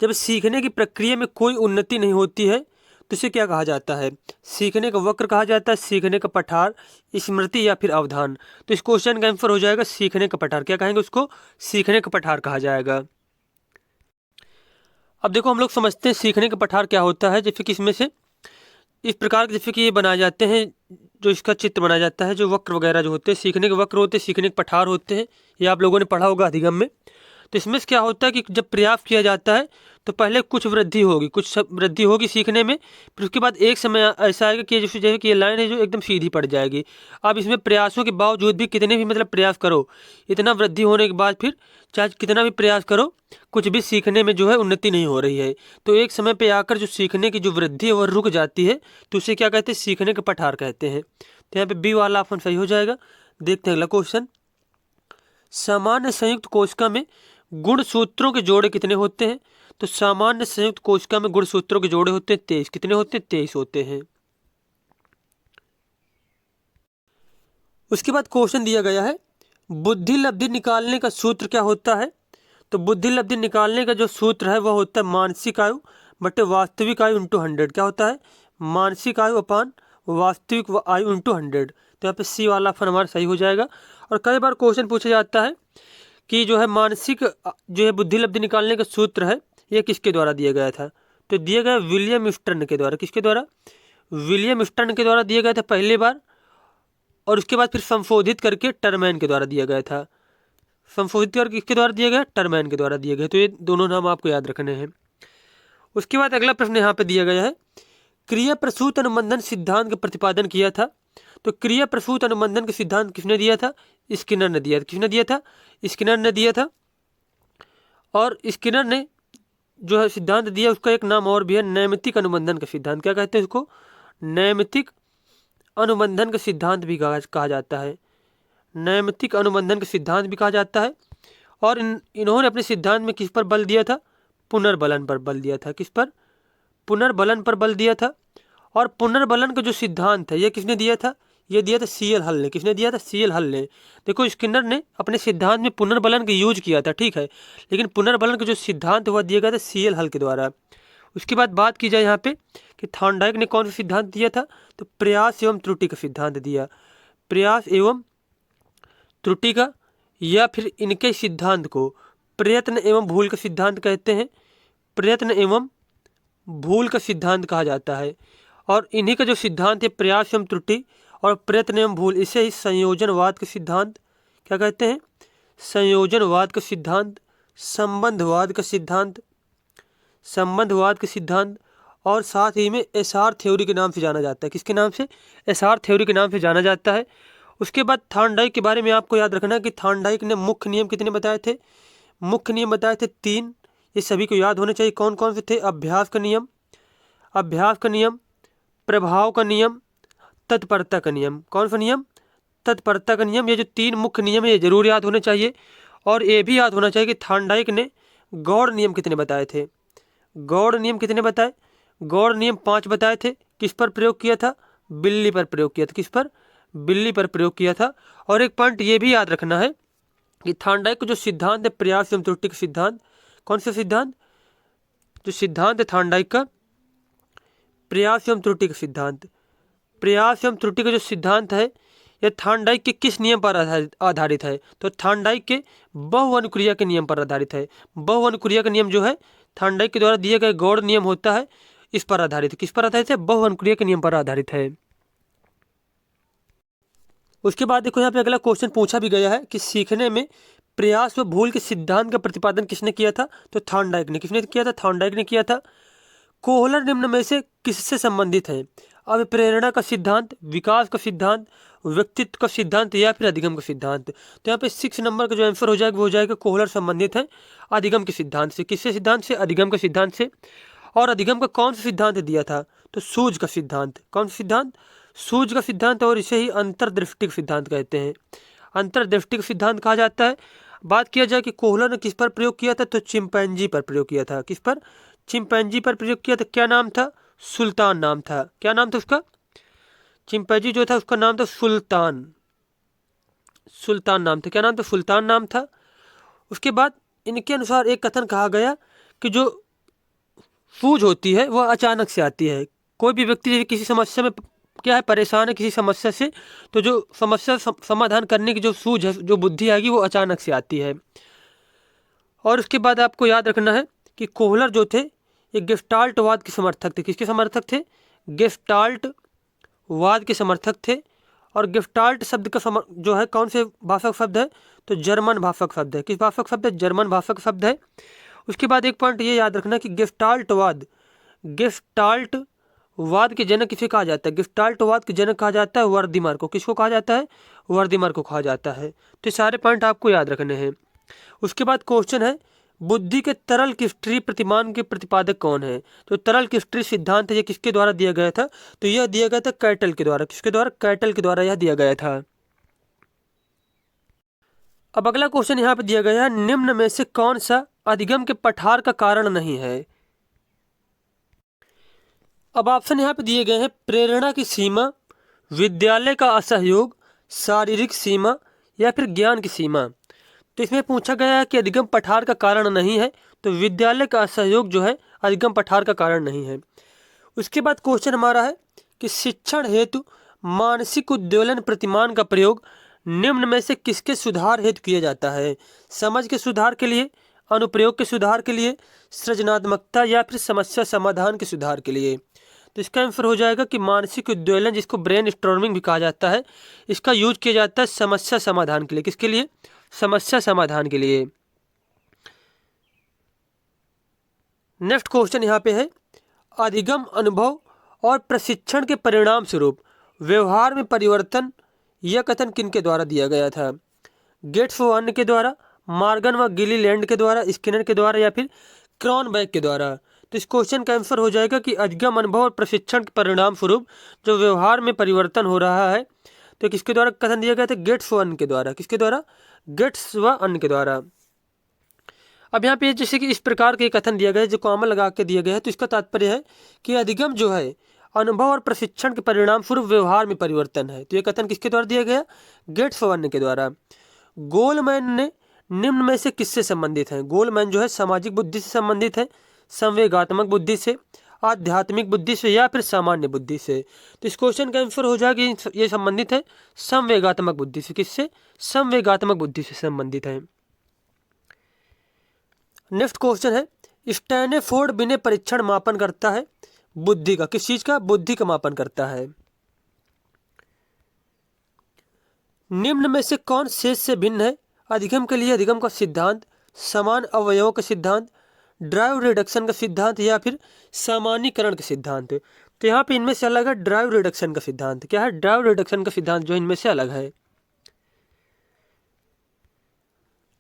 जब सीखने की प्रक्रिया में कोई उन्नति नहीं होती है तो इसे क्या कहा जाता है? सीखने का वक्र कहा जाता है, सीखने का पठार, स्मृति या फिर अवधान? तो इस क्वेश्चन का आंसर हो जाएगा सीखने का पठार। क्या कहेंगे उसको? सीखने का पठार कहा जाएगा। अब देखो हम लोग समझते हैं सीखने का पठार क्या होता है। जैसे कि इसमें से इस प्रकार जैसे कि ये बनाए जाते हैं, जो इसका चित्र बनाया जाता है, जो वक्र वगैरह जो होते हैं, सीखने के वक्र होते हैं, सीखने के पठार होते हैं। ये आप लोगों ने पढ़ा होगा अधिगम में। तो इसमें से क्या होता है कि जब प्रयास किया जाता है तो पहले कुछ वृद्धि होगी, कुछ वृद्धि होगी सीखने में, फिर उसके बाद एक समय ऐसा आएगा कि जैसे कि ये लाइन है जो एकदम सीधी पड़ जाएगी। अब इसमें प्रयासों के बावजूद भी कितने भी मतलब प्रयास करो, इतना वृद्धि होने के बाद फिर चाहे कितना भी प्रयास करो, कुछ भी सीखने में जो है उन्नति नहीं हो रही है। तो एक समय पे आकर जो सीखने की जो वृद्धि है वह रुक जाती है, तो उसे क्या कहते हैं? सीखने का पठार कहते हैं। तो यहाँ पे बी वाला ऑप्शन सही हो जाएगा। देखते हैं अगला क्वेश्चन। सामान्य संयुक्त कोशिका में गुणसूत्रों के जोड़े कितने होते हैं? तो सामान्य संयुक्त कोशिका में गुणसूत्रों के जोड़े होते हैं 23। कितने होते हैं? 23 होते हैं। उसके बाद क्वेश्चन दिया गया है बुद्धि लब्धि निकालने का सूत्र क्या होता है? तो बुद्धि लब्धि निकालने का जो सूत्र है वह होता है मानसिक आयु बटे वास्तविक आयु इंटू 100। क्या होता है? मानसिक आयु अपान वास्तविक आयु इंटू 100। तो यहाँ पे सी वाला ऑप्शन हमारा सही हो जाएगा। और कई बार क्वेश्चन पूछा जाता है कि जो है मानसिक जो है बुद्धि लब्धि निकालने का सूत्र है ये किसके द्वारा दिया गया था? तो दिया गया विलियम स्टर्न के द्वारा। किसके द्वारा? विलियम स्टर्न के द्वारा दिया गया था पहली बार, और उसके बाद फिर संशोधित करके टर्मैन के द्वारा दिया गया था। संशोधित करके किसके द्वारा दिया गया? टर्मैन के द्वारा दिया गया। तो ये दोनों नाम आपको याद रखने हैं। उसके बाद अगला प्रश्न यहाँ पे दिया गया है क्रिया प्रसूत अनुबंधन सिद्धांत का प्रतिपादन किया था। तो क्रिया प्रसूत अनुबंधन का सिद्धांत किसने दिया था? स्किनर ने दिया था। किसने दिया था? स्किनर ने दिया था। और स्किनर ने जो है सिद्धांत दिया उसका एक नाम और भी है नैमित्तिक अनुबंधन का सिद्धांत। क्या कहते हैं उसको? नैमित्तिक अनुबंधन का सिद्धांत भी कहा जाता है। नैमित्तिक अनुबंधन का सिद्धांत भी कहा जाता है। और इन्होंने अपने सिद्धांत में किस पर बल दिया था? पुनर्बलन पर बल दिया था। किस पर? पुनर्बलन पर बल दिया था। और पुनर्बलन का जो सिद्धांत है ये किसने दिया था? ये दिया था सी एल हल ने। किसने दिया था? सी एल हल ने। देखो स्किनर ने अपने सिद्धांत में पुनर्बलन का यूज किया था, ठीक है, लेकिन पुनर्बलन का जो सिद्धांत हुआ दिया गया था सी एल हल के द्वारा। उसके बाद बात की जाए यहाँ पे कि थॉर्नडाइक ने कौन सा सिद्धांत दिया था? तो प्रयास एवं त्रुटि का सिद्धांत दिया। प्रयास एवं त्रुटि का, या फिर इनके सिद्धांत को प्रयत्न एवं भूल का सिद्धांत कहते हैं। प्रयत्न एवं भूल का सिद्धांत कहा जाता है। और इन्हीं का जो सिद्धांत है प्रयास एवं त्रुटि और प्रयत्न एवं भूल, इसे ही संयोजनवाद का सिद्धांत क्या कहते हैं? संयोजनवाद का सिद्धांत, संबंधवाद का सिद्धांत, संबंधवाद का सिद्धांत, और साथ ही में एसआर थ्योरी के नाम से जाना जाता है। किसके नाम से? एसआर थ्योरी के नाम से जाना जाता है। उसके बाद थॉर्नडाइक के बारे में आपको याद रखना कि थॉर्नडाइक ने मुख्य नियम कितने बताए थे? मुख्य नियम बताए थे 3। ये सभी को याद होने चाहिए। कौन कौन से थे? अभ्यास का नियम, अभ्यास का नियम, प्रभाव का नियम, तत्परता का नियम। कौन सा नियम? तत्परता का नियम। ये जो 3 मुख्य नियम है ये जरूर याद होने चाहिए। और ये भी याद होना चाहिए कि थॉर्नडाइक ने गौड़ नियम कितने बताए थे? गौड़ नियम कितने बताए? गौड़ नियम 5 बताए थे। किस पर प्रयोग किया था? बिल्ली पर प्रयोग किया था। किस पर? बिल्ली पर प्रयोग किया था। और एक पॉइंट ये भी याद रखना है कि थॉर्नडाइक का जो सिद्धांत है प्रयास एवं त्रुटि का सिद्धांत, कौन सा सिद्धांत? जो सिद्धांत है थॉर्नडाइक का प्रयास एवं त्रुटि का सिद्धांत। प्रयास एवं त्रुटि का जो सिद्धांत है यह थॉर्नडाइक के किस नियम पर आधारित है? तो थॉर्नडाइक के बहुअनुक्रिया के नियम पर आधारित है। बहुअनुक्रिया का नियम जो है थॉर्नडाइक के द्वारा दिए गए गौड़ नियम होता है, इस पर आधारित है। किस पर आधारित है? बहुअनुक्रिया के नियम पर आधारित है। उसके बाद देखो यहाँ पे अगला क्वेश्चन पूछा भी गया है कि सीखने में प्रयास व भूल के सिद्धांत का प्रतिपादन किसने किया था? तो थॉर्नडाइक ने। किसने किया था? थॉर्नडाइक ने किया था। कोहलर निम्न में से किससे संबंधित है? अब प्रेरणा का सिद्धांत, विकास का सिद्धांत, व्यक्तित्व का सिद्धांत, या फिर अधिगम का सिद्धांत। तो यहाँ पे 6 नंबर का जो आंसर हो जाएगा वो हो जाएगा कोहलर संबंधित है अधिगम के सिद्धांत से। किससे सिद्धांत से? अधिगम के सिद्धांत से। और अधिगम का कौन सा सिद्धांत दिया था? तो सूझ का सिद्धांत। कौन सा सिद्धांत? सूझ का सिद्धांत। और इसे ही अंतर्दृष्टि का सिद्धांत कहते हैं। अंतर्दृष्टि का सिद्धांत कहा जाता है। बात किया जाए कि कोहलर ने किस पर प्रयोग किया था? तो चिंपैंजी पर प्रयोग किया था। किस पर? चिंपैंजी पर प्रयोग किया था। क्या नाम था? सुल्तान नाम था। क्या नाम था उसका? चिंपैंजी जो था उसका नाम था सुल्तान। सुल्तान नाम था। क्या नाम था? सुल्तान नाम था। उसके बाद इनके अनुसार एक कथन कहा गया कि जो सूझ होती है वह अचानक से आती है। कोई भी व्यक्ति किसी समस्या में क्या है, परेशान है किसी समस्या से, तो जो समस्या समाधान करने की जो सूझ है, जो बुद्धि आएगी, वो अचानक से आती है। और उसके बाद आपको याद रखना है कि कोहलर जो थे ये गेस्टाल्टवाद के समर्थक थे। किसके समर्थक थे? गेस्टाल्टवाद के समर्थक थे। और गेस्टाल्ट शब्द का जो है कौन से भाषा का शब्द है? तो जर्मन भाषा का शब्द है। किस भाषा का शब्द है? जर्मन भाषा का शब्द है। उसके बाद एक पॉइंट ये याद रखना कि गेस्टाल्टवाद, गेस्टाल्टवाद के जनक किसे कहा जाता है? गेस्टाल्टवाद के जनक कहा जाता है वर्दीमार को। किसको कहा जाता है? वर्दीमार को कहा जाता है। तो सारे पॉइंट आपको याद रखने हैं। उसके बाद क्वेश्चन है बुद्धि के तरल क्रिस्टलीय प्रतिमान के प्रतिपादक कौन है? तो तरल क्रिस्टलीय सिद्धांत है ये किसके द्वारा दिया गया था? तो यह दिया गया था कैटल के द्वारा। किसके द्वारा? कैटल के द्वारा यह दिया गया था। अब अगला क्वेश्चन यहाँ पे दिया गया है निम्न में से कौन सा अधिगम के पठार का कारण नहीं है? अब ऑप्शन यहाँ पे दिए गए हैं प्रेरणा की सीमा, विद्यालय का असहयोग, शारीरिक सीमा, या फिर ज्ञान की सीमा। तो इसमें पूछा गया है कि अधिगम पठार का कारण नहीं है, तो विद्यालय का असहयोग जो है अधिगम पठार का कारण नहीं है। उसके बाद क्वेश्चन हमारा है कि शिक्षण हेतु मानसिक उद्वेलन प्रतिमान का प्रयोग निम्न में से किसके सुधार हेतु किया जाता है? समझ के सुधार के लिए, अनुप्रयोग के सुधार के लिए, सृजनात्मकता, या फिर समस्या समाधान के सुधार के लिए। तो इसका आंसर हो जाएगा कि मानसिक उद्वेलन, जिसको ब्रेन स्टॉर्मिंग भी कहा जाता है, इसका यूज किया जाता है समस्या समाधान के लिए। किसके लिए? समस्या समाधान के लिए। नेक्स्ट क्वेश्चन यहाँ पे है अधिगम अनुभव और प्रशिक्षण के परिणाम स्वरूप व्यवहार में परिवर्तन, यह कथन किनके द्वारा दिया गया था? गेट्स व अन्य के द्वारा, मॉर्गन व गिलीलैंड के द्वारा, स्किनर के द्वारा, या फिर क्रॉनबैक के द्वारा। तो इस क्वेश्चन का आंसर हो जाएगा कि अधिगम अनुभव और प्रशिक्षण के परिणाम स्वरूप जो व्यवहार में परिवर्तन हो रहा है, तो किसके द्वारा कथन दिया गया था? गेट्स व अन्य के द्वारा। किसके द्वारा? गेट्स व अन्य के द्वारा। अब यहाँ पे जैसे कि इस प्रकार के कथन दिया गया है जो कॉमा लगा के दिया गया है, तो इसका तात्पर्य है कि अधिगम जो है अनुभव और प्रशिक्षण के परिणाम स्वरूप व्यवहार में परिवर्तन है। तो ये कथन किसके द्वारा दिया गया? गेट्स वर्न के द्वारा। गोलमैन ने निम्न में से किससे संबंधित है? गोलमैन जो है सामाजिक बुद्धि से संबंधित है, संवेगात्मक बुद्धि से, आध्यात्मिक बुद्धि से, या फिर सामान्य बुद्धि से। तो इस क्वेश्चन का आंसर हो जाएगा ये संबंधित है संवेगात्मक बुद्धि से। किससे? संवेगात्मक बुद्धि से संबंधित है। नेक्स्ट क्वेश्चन है, स्टैनफोर्ड बिने परीक्षण मापन करता है बुद्धि का। किस चीज का? बुद्धि का मापन करता है। निम्न में से कौन शेष से भिन्न है? अधिगम के लिए अधिगम का सिद्धांत, समान अवयवों का सिद्धांत, ड्राइव रिडक्शन का सिद्धांत, या फिर सामान्यीकरण का सिद्धांत। तो यहाँ पे इनमें से अलग है ड्राइव रिडक्शन का सिद्धांत। क्या है? ड्राइव रिडक्शन का सिद्धांत जो इनमें से अलग है।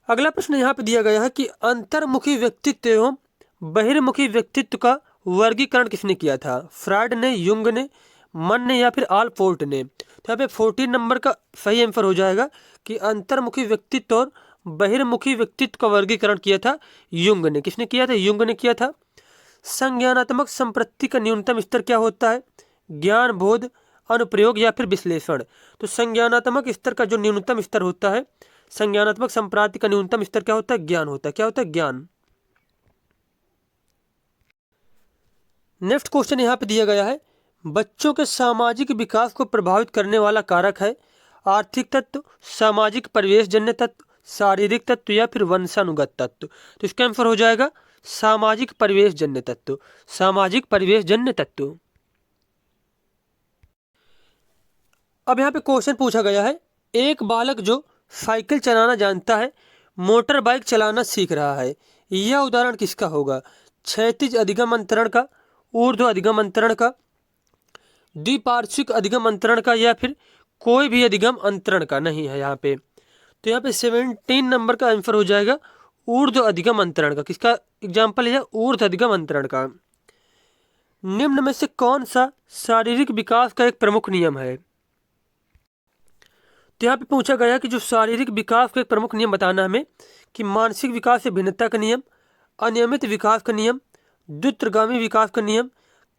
अगला प्रश्न यहाँ पे दिया गया है कि अंतर्मुखी व्यक्तित्व एवं बहिर्मुखी व्यक्तित्व का वर्गीकरण किसने किया था? फ्रायड ने, युंग ने, मन ने, या फिर आलपोर्ट ने। तो यहाँ पे 14 नंबर का सही आंसर हो जाएगा कि अंतर्मुखी व्यक्तित्व और बहिर्मुखी व्यक्तित्व का वर्गीकरण किया था युंग ने। किसने किया था? युंग ने किया था। संज्ञानात्मक संपत्ति का न्यूनतम स्तर क्या होता है? ज्ञान, बोध, अनुप्रयोग, या फिर विश्लेषण। तो संज्ञानात्मक स्तर का जो न्यूनतम स्तर होता है, संज्ञानात्मक संप्राप्ति का न्यूनतम स्तर क्या होता है? ज्ञान होता है। क्या होता है? ज्ञान। नेक्स्ट क्वेश्चन यहाँ पे दिया गया है, बच्चों के सामाजिक विकास को प्रभावित करने वाला कारक है आर्थिक तत्व, सामाजिक परिवेश जन्य तत्व, शारीरिक तत्व, या फिर वंशानुगत तत्व। तो इसका आंसर हो जाएगा सामाजिक परिवेश जन्य तत्व। सामाजिक परिवेश जन्य तत्व। अब यहाँ पे क्वेश्चन पूछा गया है, एक बालक जो साइकिल चलाना जानता है मोटर बाइक चलाना सीख रहा है, यह उदाहरण किसका होगा? क्षैतिज अधिगम अंतरण का, ऊर्ध्व अधिगम अंतरण का, द्विपार्श्विक अधिगम अंतरण का, या फिर कोई भी अधिगम अंतरण का नहीं है यहाँ पे। तो यहाँ पे 17 नंबर का आंसर हो जाएगा ऊर्ध्व अधिगम अंतरण का। किसका एग्जाम्पल है? ऊर्ध्व अधिगम अंतरण का। निम्न में से कौन सा शारीरिक विकास का एक प्रमुख नियम है? तो यहाँ पे पूछा गया कि जो शारीरिक विकास का एक प्रमुख नियम बताना हमें कि मानसिक विकास से भिन्नता का नियम, अनियमित विकास का नियम, द्रुतगामी विकास का नियम,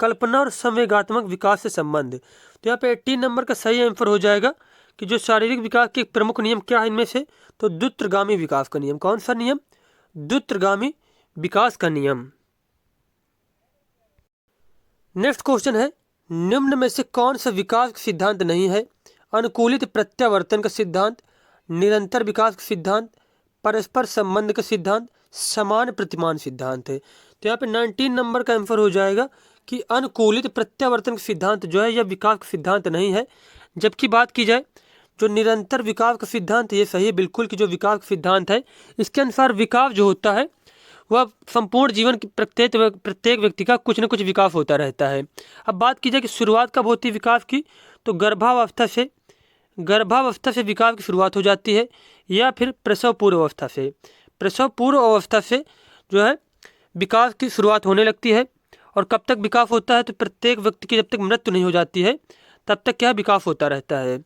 कल्पना और संवेगात्मक विकास से संबंध। तो यहाँ पे 18 नंबर का सही आंसर हो जाएगा कि जो शारीरिक विकास के प्रमुख नियम क्या है इनमें से? तो द्रुतगामी विकास का नियम। कौन सा नियम? द्रुतगामी विकास का नियम। नेक्स्ट क्वेश्चन है, निम्न में से कौन सा विकास का सिद्धांत नहीं है? अनुकूलित प्रत्यावर्तन का सिद्धांत, निरंतर विकास का सिद्धांत, परस्पर संबंध का सिद्धांत, समान प्रतिमान सिद्धांत है। तो यहाँ पे 19 नंबर का आंसर हो जाएगा कि अनुकूलित प्रत्यावर्तन का सिद्धांत जो है यह विकास का सिद्धांत नहीं है। जबकि बात की जाए जो निरंतर विकास का सिद्धांत, ये सही है बिल्कुल कि जो विकास का सिद्धांत है इसके अनुसार विकास जो होता है वह संपूर्ण जीवन की प्रत्येक व्यक्ति का कुछ न कुछ विकास होता रहता है। अब बात की जाए कि शुरुआत कब होती है विकास की, तो गर्भावस्था से विकास की शुरुआत हो जाती है, या फिर प्रसव पूर्व अवस्था से। प्रसव पूर्व अवस्था से जो है विकास की शुरुआत होने लगती है। और कब तक विकास होता है? तो प्रत्येक व्यक्ति की जब तक मृत्यु नहीं हो जाती है तब तक क्या विकास होता रहता है।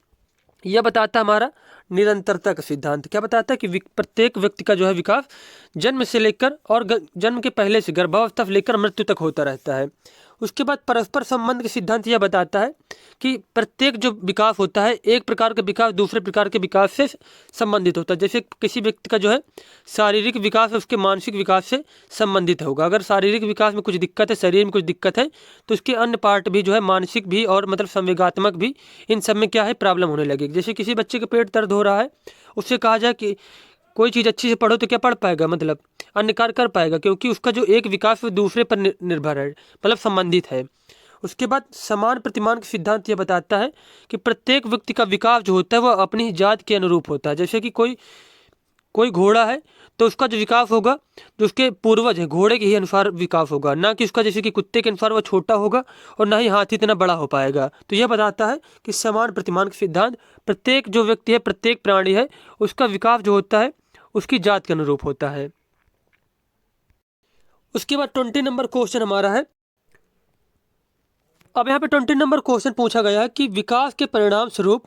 यह बताता है हमारा निरंतरता का सिद्धांत। क्या बताता है कि प्रत्येक व्यक्ति का जो है विकास जन्म से लेकर और जन्म के पहले से गर्भावस्था से लेकर मृत्यु तक होता रहता है। उसके बाद परस्पर संबंध का सिद्धांत यह बताता है कि प्रत्येक जो विकास होता है एक प्रकार का विकास दूसरे प्रकार के विकास से संबंधित होता है। जैसे किसी व्यक्ति का जो है शारीरिक विकास उसके मानसिक विकास से संबंधित होगा। अगर शारीरिक विकास में कुछ दिक्कत है, शरीर में कुछ दिक्कत है, तो उसके अन्य पार्ट भी जो है मानसिक भी और मतलब संवेगात्मक भी, इन सब में क्या है प्रॉब्लम होने लगेगी। जैसे किसी बच्चे का पेट दर्द हो रहा है, उससे कहा जाए कि कोई चीज़ अच्छी से पढ़ो तो क्या पढ़ पाएगा, मतलब अन्य कार्य कर पाएगा, क्योंकि उसका जो एक विकास वो दूसरे पर निर्भर है, मतलब संबंधित है। उसके बाद समान प्रतिमान का सिद्धांत यह बताता है कि प्रत्येक व्यक्ति का विकास जो होता है वह अपनी ही जात के अनुरूप होता है। जैसे कि कोई घोड़ा है तो उसका जो विकास होगा जो उसके पूर्वज है घोड़े के ही अनुसार विकास होगा, ना कि उसका जैसे कि कुत्ते के अनुसार वह छोटा होगा और ना ही हाथी इतना बड़ा हो पाएगा। तो यह बताता है कि समान प्रतिमान का सिद्धांत प्रत्येक जो व्यक्ति है, प्रत्येक प्राणी है, उसका विकास जो होता है उसकी जात के अनुरूप होता है। उसके बाद 20 नंबर क्वेश्चन हमारा है। अब यहाँ पे 20 नंबर क्वेश्चन पूछा गया है कि विकास के परिणाम स्वरूप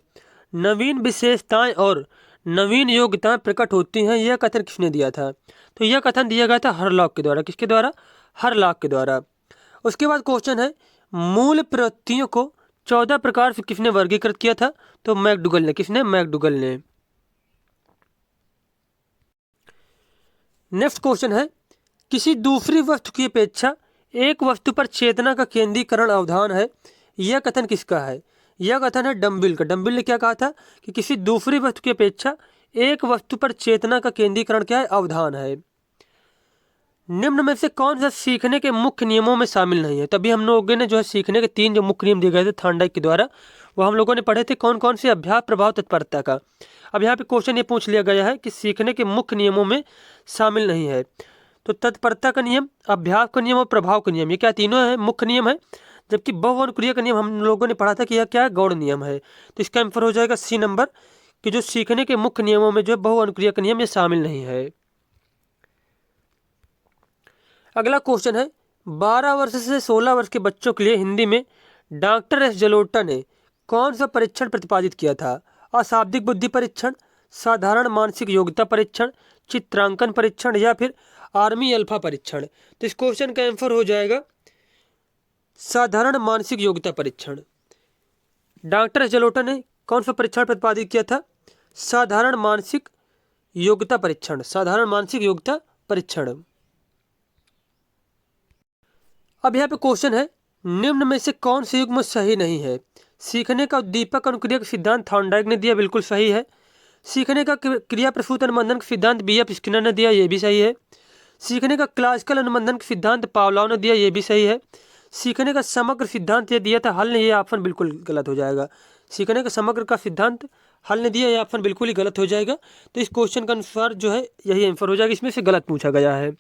नवीन विशेषताएं और नवीन योग्यताएं प्रकट होती हैं, यह कथन किसने दिया था? तो यह कथन दिया गया था हरलॉक के द्वारा। किसके द्वारा? हरलॉक के द्वारा। उसके बाद क्वेश्चन है, मूल प्रवृत्तियों को 14 प्रकार से किसने वर्गीकृत किया था? तो मैकडूगल ने। किसने? मैकडूगल ने। नेक्स्ट क्वेश्चन है, किसी दूसरी वस्तु की अपेक्षा एक वस्तु पर चेतना का केंद्रीकरण अवधान है, यह कथन किसका है? यह कथन है डम्बिल का। डम्बिल ने क्या कहा था कि किसी दूसरी वस्तु की अपेक्षा एक वस्तु पर चेतना का केंद्रीकरण क्या है? अवधान है। निम्न में से कौन सा सीखने के मुख्य नियमों में शामिल नहीं है? तभी हम लोगों ने जो है सीखने के 3 जो मुख्य नियम दिए गए थे थॉर्नडाइक के द्वारा, वो हम लोगों ने पढ़े थे। कौन कौन से? अभ्यास, प्रभाव, तत्परता का। अब यहाँ पे क्वेश्चन ये पूछ लिया गया है कि सीखने के मुख्य नियमों में शामिल नहीं है, तो तत्परता का नियम, अभ्यास का नियम और प्रभाव का नियम, ये क्या तीनों है? मुख्य नियम है। जबकि बहुअनुक्रिया का नियम हम लोगों ने पढ़ा था कि यह क्या है? गौण नियम है। तो इसका आंसर हो जाएगा सी नंबर, कि जो सीखने के मुख्य नियमों में जो बहुअनुक्रिया का नियम ये शामिल नहीं है। अगला क्वेश्चन है, 12 वर्ष से 16 वर्ष के बच्चों के लिए हिंदी में डॉक्टर एस जलोटा ने कौन सा परीक्षण प्रतिपादित किया था? अशाब्दिक बुद्धि परीक्षण, साधारण मानसिक योग्यता परीक्षण, चित्रांकन परीक्षण या फिर आर्मी अल्फा परीक्षण? तो इस क्वेश्चन का आंसर हो जाएगा साधारण मानसिक योग्यता परीक्षण। डॉक्टर एस जलोटा ने कौन सा परीक्षण प्रतिपादित किया था? साधारण मानसिक योग्यता परीक्षण। साधारण मानसिक योग्यता परीक्षण। अब यहाँ पे क्वेश्चन है, निम्न में से कौन से युग्म सही नहीं है? सीखने का उद्दीपक अनुक्रिया सिद्धांत थॉर्नडाइक ने दिया, बिल्कुल सही है। सीखने का क्रिया प्रसूत अनुबंधन का सिद्धांत बीएफ स्किनर ने दिया, ये भी सही है। सीखने का क्लासिकल अनुबंधन का सिद्धांत पावलोव ने दिया, ये भी सही है। सीखने का समग्र सिद्धांत ये दिया था हल ने, ये ऑप्शन बिल्कुल गलत हो जाएगा। सीखने का समग्र का सिद्धांत हल ने दिया, ये ऑप्शन बिल्कुल ही गलत हो जाएगा। तो इस क्वेश्चन का अनुसार जो है यही आंसर हो जाएगा, इसमें से गलत पूछा गया है।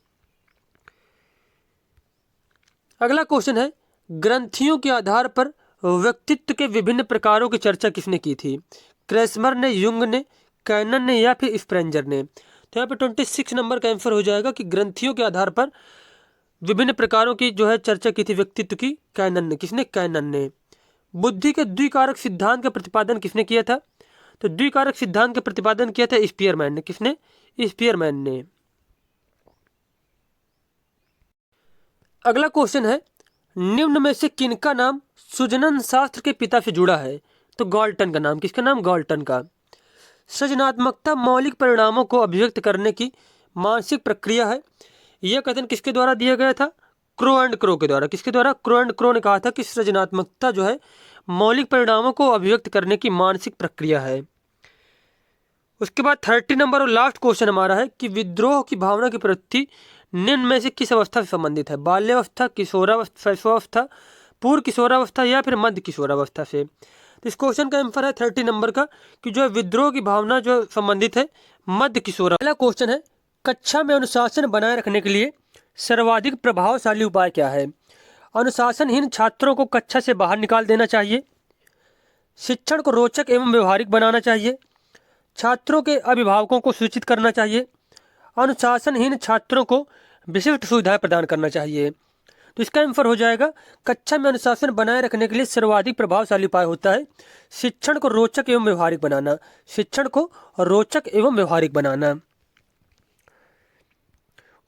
अगला क्वेश्चन है, ग्रंथियों के आधार पर व्यक्तित्व के विभिन्न प्रकारों की चर्चा किसने की थी? क्रेसमर ने, युंग ने, कैनन ने या फिर स्प्रेंजर ने? तो यहाँ पे 26 नंबर का आंसर हो जाएगा कि ग्रंथियों के आधार पर विभिन्न प्रकारों की जो है चर्चा की थी व्यक्तित्व की, कैनन ने। किसने? कैनन ने। बुद्धि के द्विकारक सिद्धांत का प्रतिपादन किसने किया था? तो द्विकारक सिद्धांत का प्रतिपादन किया था स्पीयरमैन ने। किसने? स्पीयरमैन ने। अगला क्वेश्चन है, निम्न में से किनका नाम सुजनन शास्त्र के पिता से जुड़ा है? तो गॉल्टन का नाम। किसका नाम? गॉल्टन का। सृजनात्मकता मौलिक परिणामों को अभिव्यक्त करने की मानसिक प्रक्रिया है, यह कथन किसके द्वारा दिया गया था? क्रो एंड क्रो के द्वारा। किसके द्वारा? क्रो एंड क्रो ने कहा था कि सृजनात्मकता जो है मौलिक परिणामों को अभिव्यक्त करने की मानसिक प्रक्रिया है। उसके बाद 30 नंबर और लास्ट क्वेश्चन हमारा है कि विद्रोह की भावना की प्रवृत्ति निम्न में से किस अवस्था से संबंधित है? बाल्यावस्था, किशोरावस्था, शैशवावस्था, पूर्व किशोरावस्था या फिर मध्य किशोरावस्था से? तो इस क्वेश्चन का आंसर है 30 नंबर का कि जो विद्रोह की भावना जो संबंधित है मध्य किशोर। पहला क्वेश्चन है, कक्षा में अनुशासन बनाए रखने के लिए सर्वाधिक प्रभावशाली उपाय क्या है? अनुशासनहीन छात्रों को कक्षा से बाहर निकाल देना चाहिए, शिक्षण को रोचक एवं व्यवहारिक बनाना चाहिए, छात्रों के अभिभावकों को सूचित करना चाहिए, अनुशासनहीन छात्रों को विशिष्ट सुविधाएं प्रदान करना चाहिए। तो इसका आंसर हो जाएगा, कक्षा में अनुशासन बनाए रखने के लिए सर्वाधिक प्रभावशाली उपाय होता है शिक्षण को रोचक एवं व्यवहारिक बनाना। शिक्षण को रोचक एवं व्यवहारिक बनाना।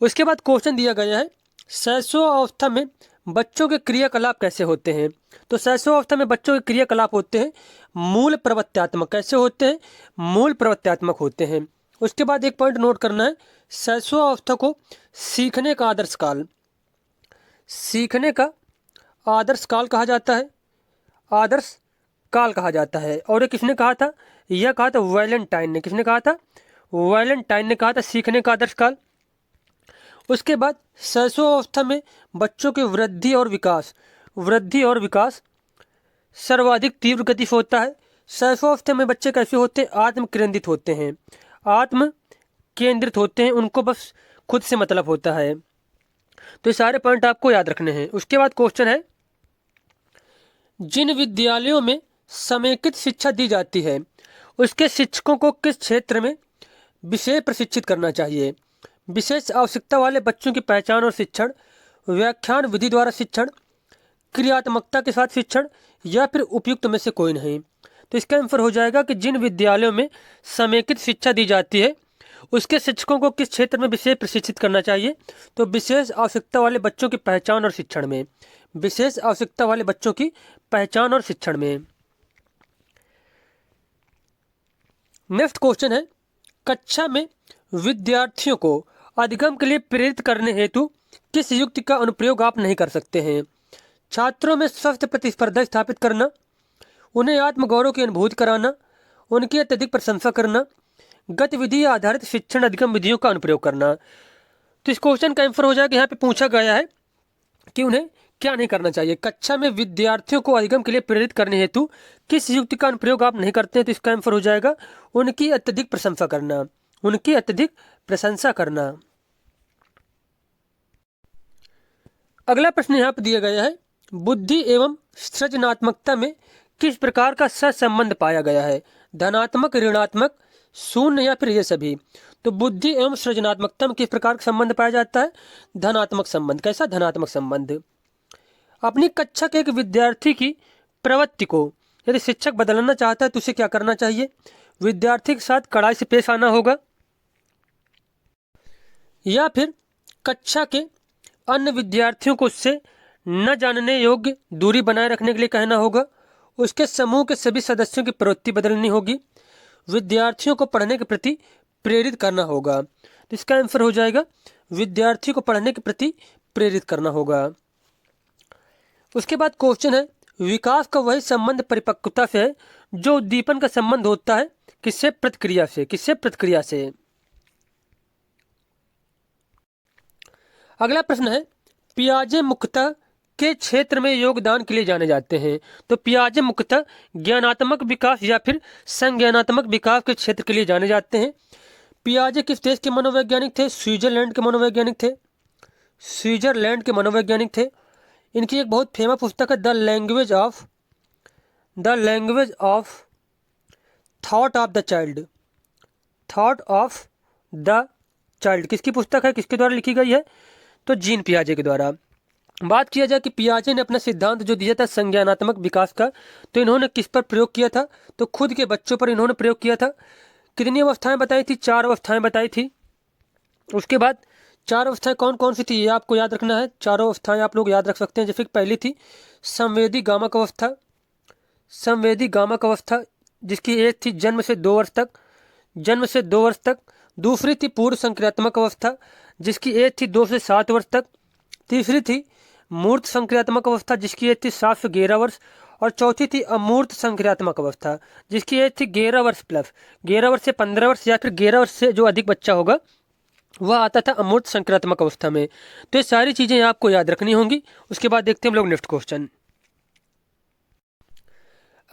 उसके बाद क्वेश्चन दिया गया है, शैशवावस्था में बच्चों के क्रियाकलाप कैसे होते हैं? तो शैशवावस्था में बच्चों के क्रियाकलाप होते हैं मूल प्रवृत्त्यात्मक। कैसे होते हैं? मूल प्रवृत्त्यात्मक होते हैं। उसके बाद एक पॉइंट नोट करना है, शैशवावस्था को सीखने का आदर्श काल, सीखने का आदर्श काल कहा जाता है, आदर्श काल कहा जाता है। और ये किसने कहा था? यह कहा था वैलेंटाइन ने। किसने कहा था? वैलेंटाइन ने कहा था सीखने का आदर्श काल। उसके बाद शैशवावस्था में बच्चों के वृद्धि और विकास सर्वाधिक तीव्र गति से होता है। शैशवावस्था में बच्चे कैसे होते हैं? आत्म केंद्रित होते हैं, आत्म केंद्रित होते हैं, उनको बस खुद से मतलब होता है। तो ये सारे पॉइंट आपको याद रखने हैं। उसके बाद क्वेश्चन है, जिन विद्यालयों में समेकित शिक्षा दी जाती है उसके शिक्षकों को किस क्षेत्र में विशेष प्रशिक्षित करना चाहिए? विशेष आवश्यकता वाले बच्चों की पहचान और शिक्षण, व्याख्यान विधि द्वारा शिक्षण, क्रियात्मकता के साथ शिक्षण या फिर उपयुक्त में से कोई नहीं? तो इसका आंसर हो जाएगा कि जिन विद्यालयों में समेकित शिक्षा दी जाती है उसके शिक्षकों को किस क्षेत्र में विशेष प्रशिक्षित करना चाहिए। तो विशेष आवश्यकता वाले बच्चों की पहचान और शिक्षण में, विशेष आवश्यकता वाले बच्चों की पहचान और शिक्षण में। नेक्स्ट क्वेश्चन है, कक्षा में विद्यार्थियों को अधिगम के लिए प्रेरित करने हेतु किस युक्ति का अनुप्रयोग आप नहीं कर सकते हैं। छात्रों में स्वस्थ प्रतिस्पर्धा स्थापित करना, उन्हें आत्मगौरव की अनुभूति कराना, उनकी अत्यधिक प्रशंसा करना, गतिविधि आधारित शिक्षण अधिगम विधियों का अनुप्रयोग करना। तो इस क्वेश्चन का आंसर हो जाएगा, यहाँ पे पूछा गया है कि उन्हें क्या नहीं करना चाहिए। कक्षा में विद्यार्थियों को अधिगम के लिए प्रेरित करने हेतु किस युक्ति का अनुप्रयोग आप नहीं करते हैं। तो इसका आंसर हो जाएगा उनकी अत्यधिक प्रशंसा करना, उनकी अत्यधिक प्रशंसा करना। अगला प्रश्न यहाँ पर दिया गया है, बुद्धि एवं सृजनात्मकता में किस प्रकार का सहसंबंध पाया गया है। धनात्मक, ऋणात्मक, शून्य या फिर ये सभी। तो बुद्धि एवं सृजनात्मकता में किस प्रकार का संबंध पाया जाता है। धनात्मक संबंध। कैसा धनात्मक संबंध। अपनी कक्षा के एक विद्यार्थी की प्रवृत्ति को यदि शिक्षक बदलना चाहता है तो उसे क्या करना चाहिए। विद्यार्थी के साथ कड़ाई से पेश आना होगा, या फिर कक्षा के अन्य विद्यार्थियों को उससे न जानने योग्य दूरी बनाए रखने के लिए कहना होगा। उसके समूह के सभी सदस्यों की प्रवृत्ति बदलनी होगी। विद्यार्थियों को पढ़ने के प्रति प्रेरित करना होगा। तो इसका आंसर हो जाएगा विद्यार्थियों को पढ़ने के प्रति प्रेरित करना होगा। उसके बाद क्वेश्चन है, विकास का वही संबंध परिपक्वता से है जो उद्दीपन का संबंध होता है किससे। प्रतिक्रिया से। किससे। प्रतिक्रिया से। अगला प्रश्न है, पियाजे मुख्यतः के क्षेत्र में योगदान के लिए जाने जाते हैं। तो पियाजे मुख्यतः ज्ञानात्मक विकास या फिर संज्ञानात्मक विकास के क्षेत्र के लिए जाने जाते हैं। पियाजे किस देश के मनोवैज्ञानिक थे। स्विट्जरलैंड के मनोवैज्ञानिक थे। स्विट्जरलैंड के मनोवैज्ञानिक थे। इनकी एक बहुत फेमस पुस्तक है the language of thought of the child. Thought of the child किसकी पुस्तक है, किसके द्वारा लिखी गई है। तो जीन पियाजे के द्वारा। बात किया जाए कि पियाजे ने अपना सिद्धांत जो दिया था संज्ञानात्मक विकास का, तो इन्होंने किस पर प्रयोग किया था। तो खुद के बच्चों पर इन्होंने प्रयोग किया था। कितनी अवस्थाएं बताई थी। 4 अवस्थाएं बताई थी। उसके बाद 4 अवस्थाएं कौन कौन सी थी ये आपको याद रखना है। 4 अवस्थाएं आप लोग याद रख सकते हैं। जैसे पहली थी संवेदी गामक अवस्था। संवेदी गामक अवस्था जिसकी एज थी जन्म से 2 वर्ष तक। जन्म से 2 वर्ष तक। दूसरी थी पूर्व संक्रियात्मक अवस्था जिसकी एज थी 2 से 7 वर्ष तक। तीसरी थी मूर्त संक्रियात्मक अवस्था जिसकी एज थी 7 से 11 वर्ष। और चौथी थी अमूर्त संक्रियात्मक अवस्था जिसकी एज थी 11 वर्ष प्लस। 11 वर्ष से 15 वर्ष या फिर 11 वर्ष से जो अधिक बच्चा होगा वह आता था अमूर्त संक्रियात्मक अवस्था में। तो ये सारी चीजें आपको याद रखनी होंगी। उसके बाद देखते हैं हम लोग नेक्स्ट क्वेश्चन।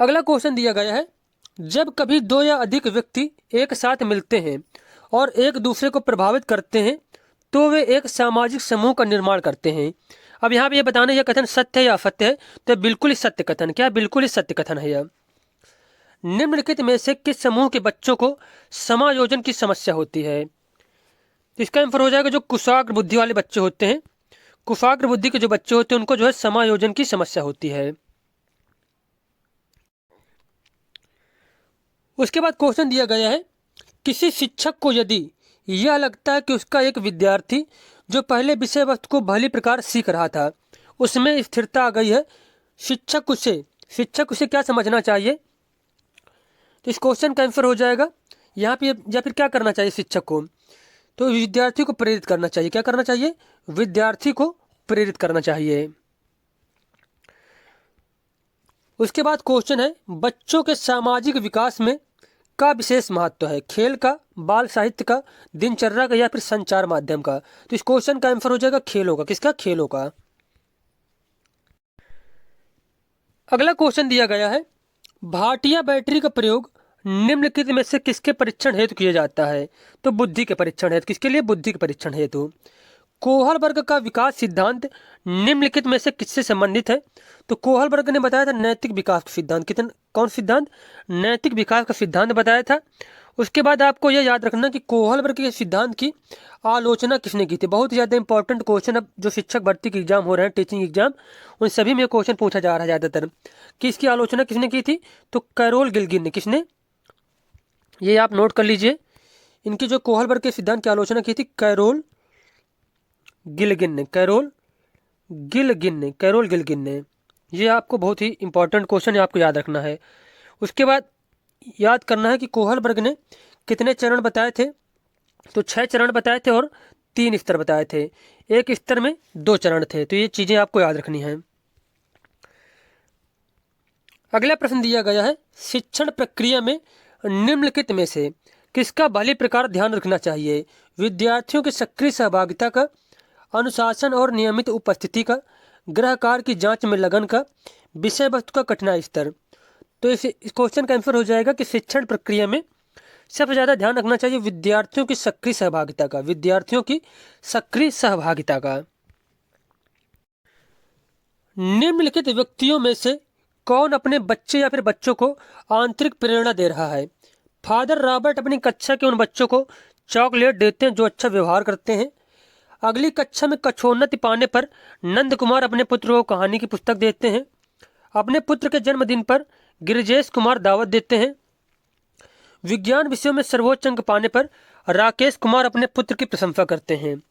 अगला क्वेश्चन दिया गया है, जब कभी 2 या अधिक व्यक्ति एक साथ मिलते हैं और एक दूसरे को प्रभावित करते हैं तो वे एक सामाजिक समूह का निर्माण करते हैं। अब यहाँ पे ये बताना यह कथन सत्य है या असत्य है। तो बिल्कुल ही सत्य कथन। क्या। बिल्कुल ही सत्य कथन है यह। निम्नलिखित में से किस समूह के बच्चों को समायोजन की समस्या होती है। इसका आंसर हो जाएगा जो कुशाग्र बुद्धि वाले बच्चे होते हैं। कुशाग्र बुद्धि के जो बच्चे होते हैं उनको जो है समायोजन की समस्या होती है। उसके बाद क्वेश्चन दिया गया है, किसी शिक्षक को यदि यह लगता है कि उसका एक विद्यार्थी जो पहले विषय वस्तु को भली प्रकार सीख रहा था उसमें स्थिरता आ गई है, शिक्षक उसे क्या समझना चाहिए। तो इस क्वेश्चन का आंसर हो जाएगा यहाँ पे या फिर क्या करना चाहिए शिक्षक को। तो विद्यार्थी को प्रेरित करना चाहिए। क्या करना चाहिए। विद्यार्थी को प्रेरित करना चाहिए। उसके बाद क्वेश्चन है, बच्चों के सामाजिक विकास में का विशेष महत्व है। खेल का, बाल साहित्य का, दिनचर्या का या फिर संचार माध्यम का। तो इस क्वेश्चन का आंसर हो जाएगा खेलों का। किसका। खेलों का। अगला क्वेश्चन दिया गया है, भाटिया बैटरी का प्रयोग निम्नलिखित में से किसके परीक्षण हेतु किया जाता है। तो बुद्धि के परीक्षण हेतु। किसके लिए। बुद्धि के परीक्षण हेतु। कोहलबर्ग का विकास सिद्धांत निम्नलिखित में से किससे संबंधित है। तो कोहलबर्ग ने बताया था नैतिक विकास का सिद्धांत। कौन सिद्धांत। नैतिक विकास का सिद्धांत बताया था। उसके बाद आपको यह याद रखना कि कोहलबर्ग के सिद्धांत की आलोचना किसने की थी। बहुत ही ज़्यादा इंपॉर्टेंट क्वेश्चन अब जो शिक्षक भर्ती के एग्जाम हो रहे हैं, टीचिंग एग्जाम, उन सभी में क्वेश्चन पूछा जा रहा है ज़्यादातर कि इसकी आलोचना किसने की थी। तो कैरोल गिल्गिन ने। किसने, ये आप नोट कर लीजिए। इनकी जो कोहलबर्ग के सिद्धांत की आलोचना की थी कैरोल गिल्गिन ने। कैरोल गिल्गिन ने। ये आपको बहुत ही इंपॉर्टेंट क्वेश्चन है, आपको याद रखना है। उसके बाद याद करना है कि कोहलबर्ग ने कितने चरण बताए थे। तो 6 चरण बताए थे और 3 स्तर बताए थे। एक स्तर में 2 चरण थे। तो ये चीज़ें आपको याद रखनी है। अगला प्रश्न दिया गया है, शिक्षण प्रक्रिया में निम्नलिखित में से किसका भली प्रकार ध्यान रखना चाहिए। विद्यार्थियों की सक्रिय सहभागिता का, अनुशासन और नियमित उपस्थिति का, गृह कार्य की जांच में लगन का, विषय वस्तु का कठिनाई स्तर। तो इस क्वेश्चन का आंसर हो जाएगा कि शिक्षण प्रक्रिया में सबसे ज़्यादा ध्यान रखना चाहिए विद्यार्थियों की सक्रिय सहभागिता का। विद्यार्थियों की सक्रिय सहभागिता का। निम्नलिखित व्यक्तियों में से कौन अपने बच्चे या फिर बच्चों को आंतरिक प्रेरणा दे रहा है। फादर रॉबर्ट अपनी कक्षा के उन बच्चों को चॉकलेट देते हैं जो अच्छा व्यवहार करते हैं। अगली कक्षा में कक्षोन्नति पाने पर नंद कुमार अपने पुत्र को कहानी की पुस्तक देते हैं। अपने पुत्र के जन्मदिन पर गिरिजेश कुमार दावत देते हैं। विज्ञान विषयों में सर्वोच्च अंक पाने पर राकेश कुमार अपने पुत्र की प्रशंसा करते हैं। तो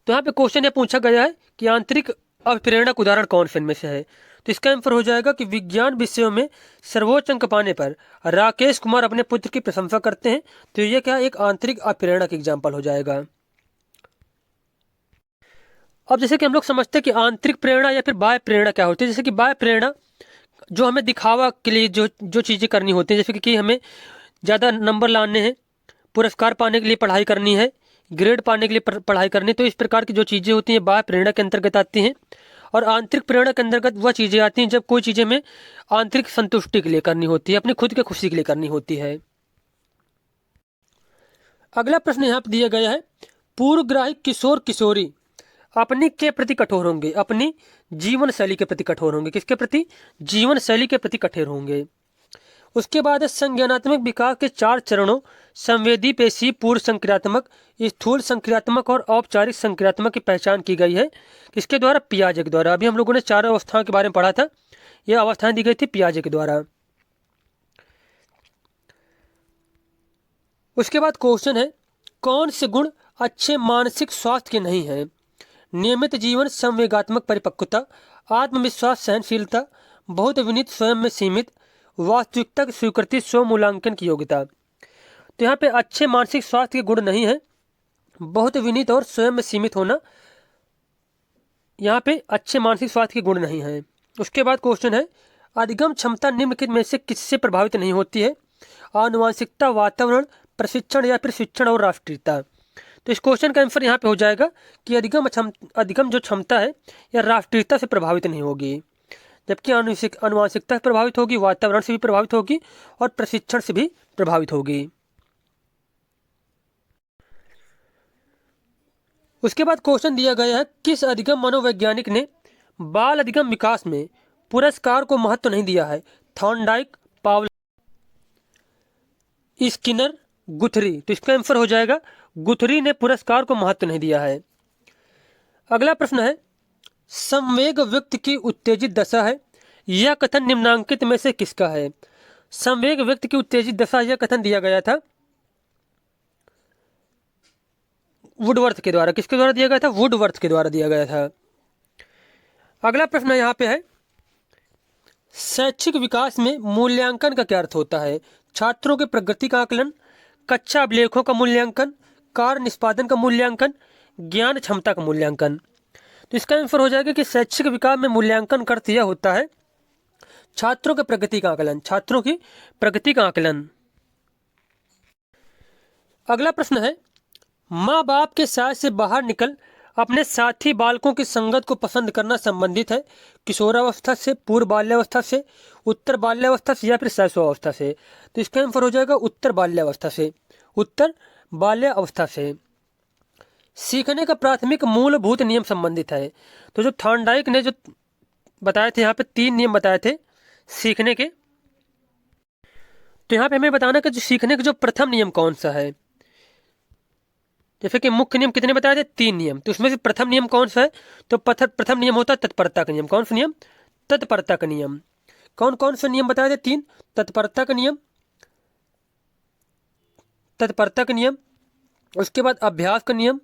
यहाँ पे क्वेश्चन ये पूछा गया है कि आंतरिक अभिप्रेरणक उदाहरण कौन से इनमें से है। तो इसका आंसर हो जाएगा कि विज्ञान विषयों में सर्वोच्च अंक पाने पर राकेश कुमार अपने पुत्र की प्रशंसा करते हैं। तो ये क्या एक आंतरिक अभिप्रेरणक एग्जाम्पल हो जाएगा। अब जैसे कि हम लोग समझते हैं कि आंतरिक प्रेरणा या फिर बाह्य प्रेरणा क्या होती है। जैसे कि बाह्य प्रेरणा जो हमें दिखावा के लिए जो चीज़ें करनी होती हैं, जैसे कि हमें ज़्यादा नंबर लाने हैं, पुरस्कार पाने के लिए पढ़ाई करनी है, ग्रेड पाने के लिए पढ़ाई करनी है। तो इस प्रकार की जो चीज़ें होती हैं बाह्य प्रेरणा के अंतर्गत आती हैं। और आंतरिक प्रेरणा के अंतर्गत वह चीज़ें आती हैं जब कोई चीज़ें में आंतरिक संतुष्टि के लिए करनी होती है, अपनी खुद के खुशी के लिए करनी होती है। अगला प्रश्न यहाँ पर दिया गया है, पूर्वग्राही किशोर किशोरी अपनी के प्रति कठोर होंगे, अपनी जीवन शैली के प्रति कठोर होंगे। किसके प्रति? जीवन शैली के प्रति कठोर होंगे। उसके बाद संज्ञानात्मक विकास के 4 चरणों संवेदी पेशी, पूर्व संक्रियात्मक, स्थूल संक्रियात्मक और औपचारिक संक्रियात्मक की पहचान की गई है। किसके द्वारा? पियाजे के द्वारा। अभी हम लोगों ने 4 अवस्थाओं के बारे में पढ़ा था, यह अवस्थाएं दी गई थी पियाजे के द्वारा। उसके बाद क्वेश्चन है, कौन से गुण अच्छे मानसिक स्वास्थ्य के नहीं हैं? नियमित जीवन, संवेगात्मक परिपक्वता, आत्मविश्वास, सहनशीलता, बहुत विनीत, स्वयं में सीमित, वास्तविकता की स्वीकृति, स्व मूल्यांकन की योग्यता। तो यहाँ पे अच्छे मानसिक स्वास्थ्य के गुण नहीं है, बहुत विनीत और स्वयं में सीमित होना, यहाँ पे अच्छे मानसिक स्वास्थ्य के गुण नहीं है। उसके बाद क्वेश्चन है, अधिगम क्षमता निम्नलिखित में से किससे प्रभावित नहीं होती है? आनुवांशिकता, वातावरण, प्रशिक्षण या फिर शिक्षण और राष्ट्रीयता। तो इस क्वेश्चन का आंसर यहाँ पे हो जाएगा कि अधिगम जो क्षमता है यह राष्ट्रीयता से प्रभावित नहीं होगी, जबकि आनुवांशिकता से प्रभावित होगी, वातावरण से भी प्रभावित होगी और प्रशिक्षण से भी प्रभावित होगी। उसके बाद क्वेश्चन दिया गया है, किस अधिगम मनोवैज्ञानिक ने बाल अधिगम विकास में पुरस्कार को महत्व नहीं दिया है? Thorndike, Pavlov, Skinner, गुथरी। तो इसका आंसर हो जाएगा गुथरी ने पुरस्कार को महत्व नहीं दिया है। अगला प्रश्न है, संवेग व्यक्ति की उत्तेजित दशा है, यह कथन निम्नांकित में से किसका है? संवेग व्यक्ति की उत्तेजित दशा, यह कथन दिया गया था वुडवर्थ के द्वारा। किसके द्वारा दिया गया था? वुडवर्थ के द्वारा दिया गया था। अगला प्रश्न यहाँ पे है, शैक्षिक विकास में मूल्यांकन का क्या अर्थ होता है? छात्रों के प्रगति का आकलन, कक्षा अभिलेखों का मूल्यांकन, कार्य निष्पादन का मूल्यांकन, ज्ञान क्षमता का मूल्यांकन। तो इसका आंसर हो जाएगा कि शैक्षिक विकास में मूल्यांकन का अर्थ यह होता है छात्रों के प्रगति का आकलन, छात्रों की प्रगति का आकलन। अगला प्रश्न है, माँ बाप के साथ से बाहर निकल अपने साथी बालकों की संगत को पसंद करना संबंधित है किशोरावस्था से, पूर्व बाल्यावस्था से, उत्तर बाल्यावस्था से या फिर शैशवावस्था से? तो इसका आंसर हो जाएगा उत्तर बाल्यावस्था से, उत्तर बाल्यावस्था से। सीखने का प्राथमिक मूलभूत नियम संबंधित है। तो जो थॉर्नडाइक ने जो बताए थे, यहाँ पे 3 नियम बताए थे सीखने के। तो यहाँ पे हमें बताना कि जो सीखने का जो प्रथम नियम कौन सा है। जैसे कि मुख्य नियम कितने बताए थे, 3 नियम, तो उसमें से प्रथम नियम कौन सा है, तो प्रथम नियम होता है तत्परता का नियम। कौन सा नियम, तत्परता का नियम। कौन कौन से नियम बताए थे, 3, तत्परता का नियम, तत्परता का नियम, उसके बाद अभ्यास का नियम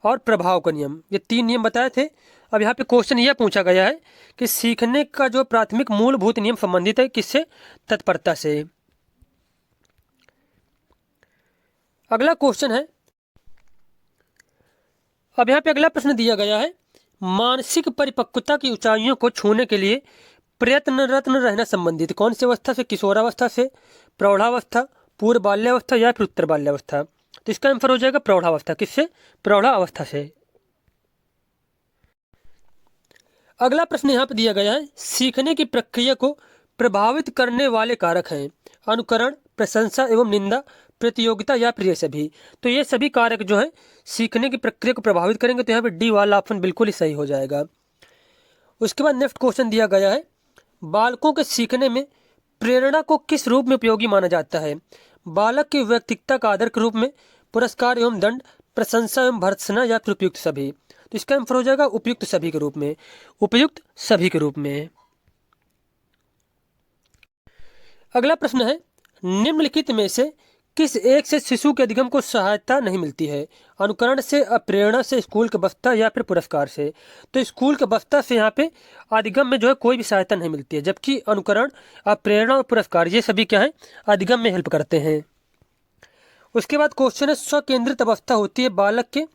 और प्रभाव का नियम, ये 3 नियम बताए थे। अब यहाँ पे क्वेश्चन यह पूछा गया है कि सीखने का जो प्राथमिक मूलभूत नियम संबंधित है किससे, तत्परता से। अगला क्वेश्चन है, अब यहाँ पे अगला प्रश्न दिया गया है, मानसिक परिपक्वता की ऊंचाइयों को छूने के लिए प्रयत्नरत रहना संबंधित कौन सी अवस्था से, किशोरावस्था से, प्रौढ़ावस्था, पूर्व बाल्यावस्था या फिर उत्तर बाल्यावस्था। तो इसका आंसर हो जाएगा प्रौढ़ावस्था। किससे, प्रौढ़ावस्था से। अगला प्रश्न यहाँ पे दिया गया है, सीखने की प्रक्रिया को प्रभावित करने वाले कारक हैं, अनुकरण, प्रशंसा एवं निंदा, प्रतियोगिता या फिर ये सभी। तो ये सभी कारक जो है सीखने की प्रक्रिया को प्रभावित करेंगे, तो यहाँ पे डी वाला ऑप्शन बिल्कुल ही सही हो जाएगा। उसके बाद नेक्स्ट क्वेश्चन दिया गया है, बालकों के सीखने में प्रेरणा को किस रूप में उपयोगी माना जाता है, बालक की व्यक्तित्व का आदर के रूप में, पुरस्कार एवं दंड, प्रशंसा एवं भर्त्सना या फिर उपयुक्त सभी। तो इसका आंसर हो जाएगा उपयुक्त सभी के रूप में, उपयुक्त सभी के रूप में। अगला प्रश्न है, निम्नलिखित में से किस एक से शिशु के अधिगम को सहायता नहीं मिलती है, अनुकरण से, प्रेरणा से, स्कूल के बस्ता या फिर पुरस्कार से। तो स्कूल के बस्ता से यहाँ पे अधिगम में जो है कोई भी सहायता नहीं मिलती है, जबकि अनुकरण, प्रेरणा और पुरस्कार ये सभी क्या है, अधिगम में हेल्प करते हैं। उसके बाद क्वेश्चन है, स्वकेंद्रित अवस्था होती है बालक के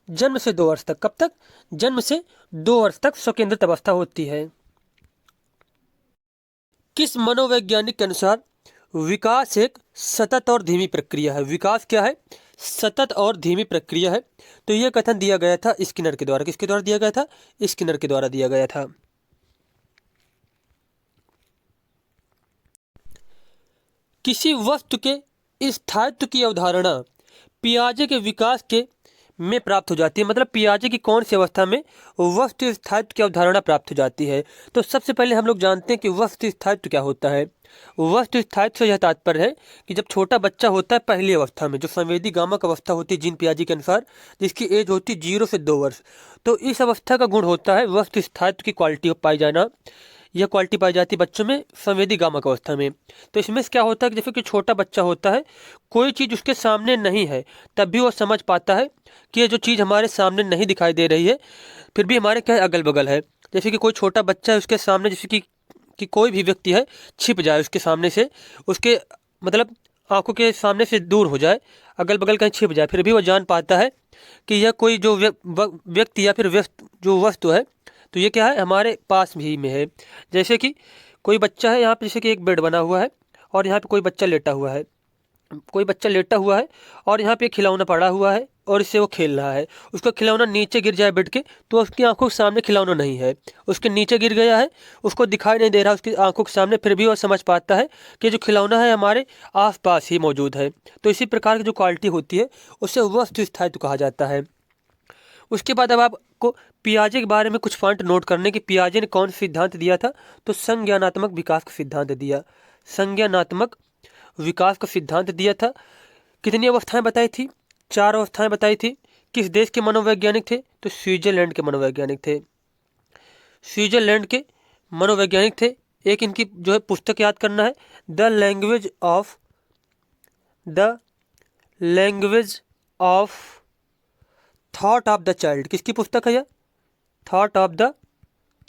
जन्म से 2 वर्ष तक। कब तक, जन्म से 2 वर्ष तक स्वकेंद्रित अवस्था होती है। किस मनोवैज्ञानिक के अनुसार विकास एक सतत और धीमी प्रक्रिया है। विकास क्या है, सतत और धीमी प्रक्रिया है। तो यह कथन दिया गया था स्किनर के द्वारा। किसके द्वारा दिया गया था, स्किनर के द्वारा दिया गया था। किसी वस्तु के स्थायित्व की अवधारणा पियाजे के विकास के में प्राप्त हो जाती है। मतलब पियाजे की कौन सी अवस्था में वस्तु स्थायित्व की अवधारणा प्राप्त हो जाती है। तो सबसे पहले हम लोग जानते हैं कि वस्तु स्थायित्व क्या होता है। वस्तु स्थायित्व से यह तात्पर्य है कि जब छोटा बच्चा होता है पहली अवस्था में, जो संवेदी गामक अवस्था होती है जीन पियाजे के अनुसार, जिसकी एज होती है 0 से 2 वर्ष, तो इस अवस्था का गुण होता है वस्तु स्थायित्व की क्वालिटी पाई जाना। यह क्वालिटी पाई जाती है बच्चों में संवेदी गामक अवस्था में। तो इसमें क्या होता है कि जैसे कि छोटा बच्चा होता है, कोई चीज़ उसके सामने नहीं है तब भी वो समझ पाता है कि ये जो चीज़ हमारे सामने नहीं दिखाई दे रही है फिर भी हमारे क्या है, अगल बगल है। जैसे कि कोई छोटा बच्चा है, उसके सामने जैसे कि कोई भी व्यक्ति है छिप जाए उसके सामने से, उसके मतलब आंखों के सामने से दूर हो जाए, अगल बगल कहीं छिप जाए, फिर भी वो जान पाता है कि यह कोई जो व्यक्ति या फिर जो वस्तु है, तो ये क्या है, हमारे पास भी में है। जैसे कि कोई बच्चा है यहाँ पे, जैसे कि एक बेड बना हुआ है और यहाँ पे कोई बच्चा लेटा हुआ है, और यहाँ पे एक खिलौना पड़ा हुआ है और इससे वो खेल रहा है। उसका खिलौना नीचे गिर जाए बेड के, तो उसकी आंखों के सामने खिलौना नहीं है, उसके नीचे गिर गया है, उसको दिखाई नहीं दे रहा उसकी आंखों के सामने, फिर भी वो समझ पाता है कि जो खिलौना है हमारे आसपास ही मौजूद है। तो इसी प्रकार की जो क्वालिटी होती है उसे वस्तु स्थायित्व कहा जाता है। उसके बाद अब आपको पियाजे के बारे में कुछ पॉइंट नोट करने की, पियाजे ने कौन सा सिद्धांत दिया था, तो संज्ञानात्मक विकास का सिद्धांत दिया। संज्ञानात्मक विकास का सिद्धांत दिया था। कितनी अवस्थाएं बताई थी, 4 अवस्थाएं बताई थी। किस देश के मनोवैज्ञानिक थे, तो स्विट्जरलैंड के मनोवैज्ञानिक थे। स्विट्जरलैंड के मनोवैज्ञानिक थे। एक इनकी जो है पुस्तक याद करना है, the language of thought of the child. किसकी पुस्तक है यह, थॉट ऑफ द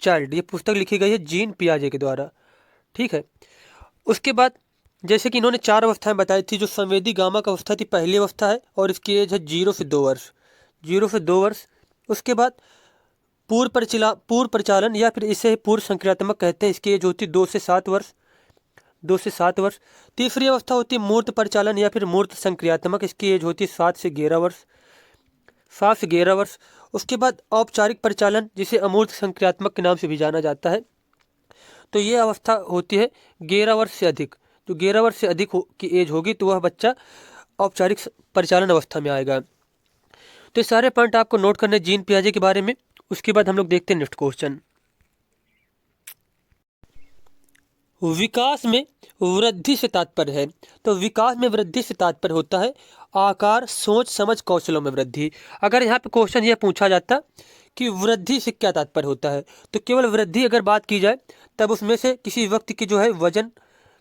चाइल्ड। ये पुस्तक लिखी गई है जीन पियाजे के द्वारा। ठीक है। उसके बाद जैसे कि इन्होंने 4 अवस्थाएं बताई थी। जो संवेदी गामक अवस्था थी पहली अवस्था है और इसकी एज है 0 से 2 वर्ष, 0 से 2 वर्ष। उसके बाद पूर्व परिचालन या फिर इसे पूर्व संक्रियात्मक कहते हैं, इसकी एज होती है 2 से 7 वर्ष, 2 से 7 वर्ष। तीसरी अवस्था होती है मूर्त परिचालन या फिर मूर्त संक्रियात्मक, इसकी एज होती है 7 से 11 वर्ष, 7 से 11 वर्ष। उसके बाद औपचारिक परिचालन, जिसे अमूर्त संक्रियात्मक के नाम से भी जाना जाता है, तो ये अवस्था होती है 11 वर्ष से अधिक। जो 11 वर्ष से अधिक की एज होगी तो वह बच्चा औपचारिक परिचालन अवस्था में आएगा। तो ये सारे पॉइंट आपको नोट करने जीन पियाजे के बारे में। उसके बाद हम लोग देखते हैं नेक्स्ट क्वेश्चन। विकास में वृद्धि से तात्पर्य है, तो विकास में वृद्धि से तात्पर्य होता है आकार, सोच, समझ, कौशलों में वृद्धि। अगर यहाँ पे क्वेश्चन यह पूछा जाता कि वृद्धि से क्या तात्पर्य होता है, तो केवल वृद्धि अगर बात की जाए तब उसमें से किसी व्यक्ति की जो है वजन,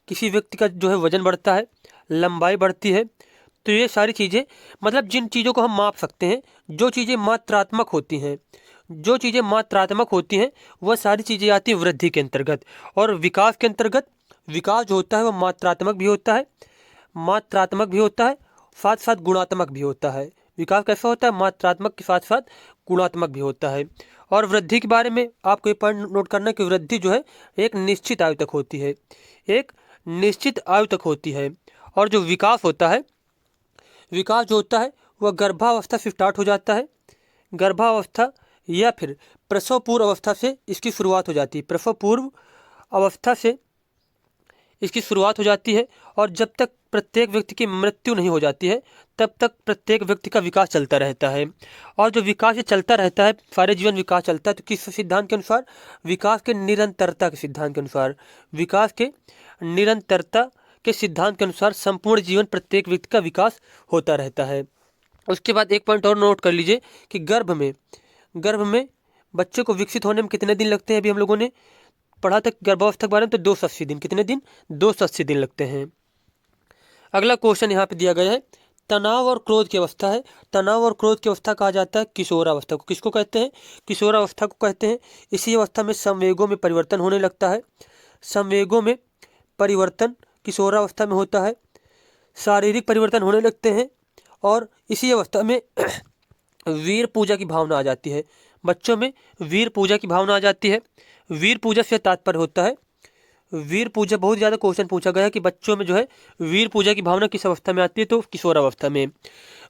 किसी व्यक्ति का जो है वजन बढ़ता है, लंबाई बढ़ती है। तो ये सारी चीज़ें, मतलब जिन चीज़ों को हम माप सकते हैं, जो चीज़ें मात्रात्मक होती हैं, जो चीज़ें मात्रात्मक होती हैं वह सारी चीज़ें आती हैं वृद्धि के अंतर्गत। और विकास के अंतर्गत विकास जो होता है वह मात्रात्मक भी होता है, मात्रात्मक भी होता है, साथ साथ गुणात्मक भी होता है। विकास कैसा होता है? मात्रात्मक के साथ साथ गुणात्मक भी होता है। और वृद्धि के बारे में आपको ये पॉइंट नोट करना है कि वृद्धि जो है एक निश्चित आयु तक होती है, एक निश्चित आयु तक होती है। और जो विकास होता है, विकास जो होता है वह गर्भावस्था से स्टार्ट हो जाता है, गर्भावस्था या फिर प्रसव पूर्व अवस्था से इसकी शुरुआत हो जाती है, प्रसव पूर्व अवस्था से इसकी शुरुआत हो जाती है। और जब तक प्रत्येक व्यक्ति की मृत्यु नहीं हो जाती है तब तक प्रत्येक व्यक्ति का विकास चलता रहता है। और जो विकास ये चलता रहता है, सारे जीवन विकास चलता है, तो किस सिद्धांत के अनुसार? विकास के निरंतरता के सिद्धांत के अनुसार, विकास के निरंतरता के सिद्धांत के अनुसार संपूर्ण जीवन प्रत्येक व्यक्ति का विकास होता रहता है। उसके बाद एक पॉइंट और नोट कर लीजिए कि गर्भ में बच्चे को विकसित होने में कितने दिन लगते हैं? अभी हम लोगों ने पढ़ा था गर्भावस्था के बारे में, तो 280 दिन। कितने दिन? 280 दिन लगते हैं। अगला क्वेश्चन यहाँ पे दिया गया है, तनाव और क्रोध की अवस्था है। तनाव और क्रोध की अवस्था कहा जाता है किशोरावस्था को। किसको कहते हैं? किशोरावस्था को कहते हैं। इसी अवस्था में संवेगों में परिवर्तन होने लगता है, संवेगों में परिवर्तन किशोरावस्था में होता है, शारीरिक परिवर्तन होने लगते हैं। और इसी अवस्था में वीर पूजा की भावना आ जाती है, बच्चों में वीर पूजा की भावना आ जाती है। वीर पूजा से तात्पर्य होता है, वीर पूजा बहुत ज़्यादा क्वेश्चन पूछा गया है कि बच्चों में जो है वीर पूजा की भावना किस अवस्था में आती है, तो किशोरावस्था में।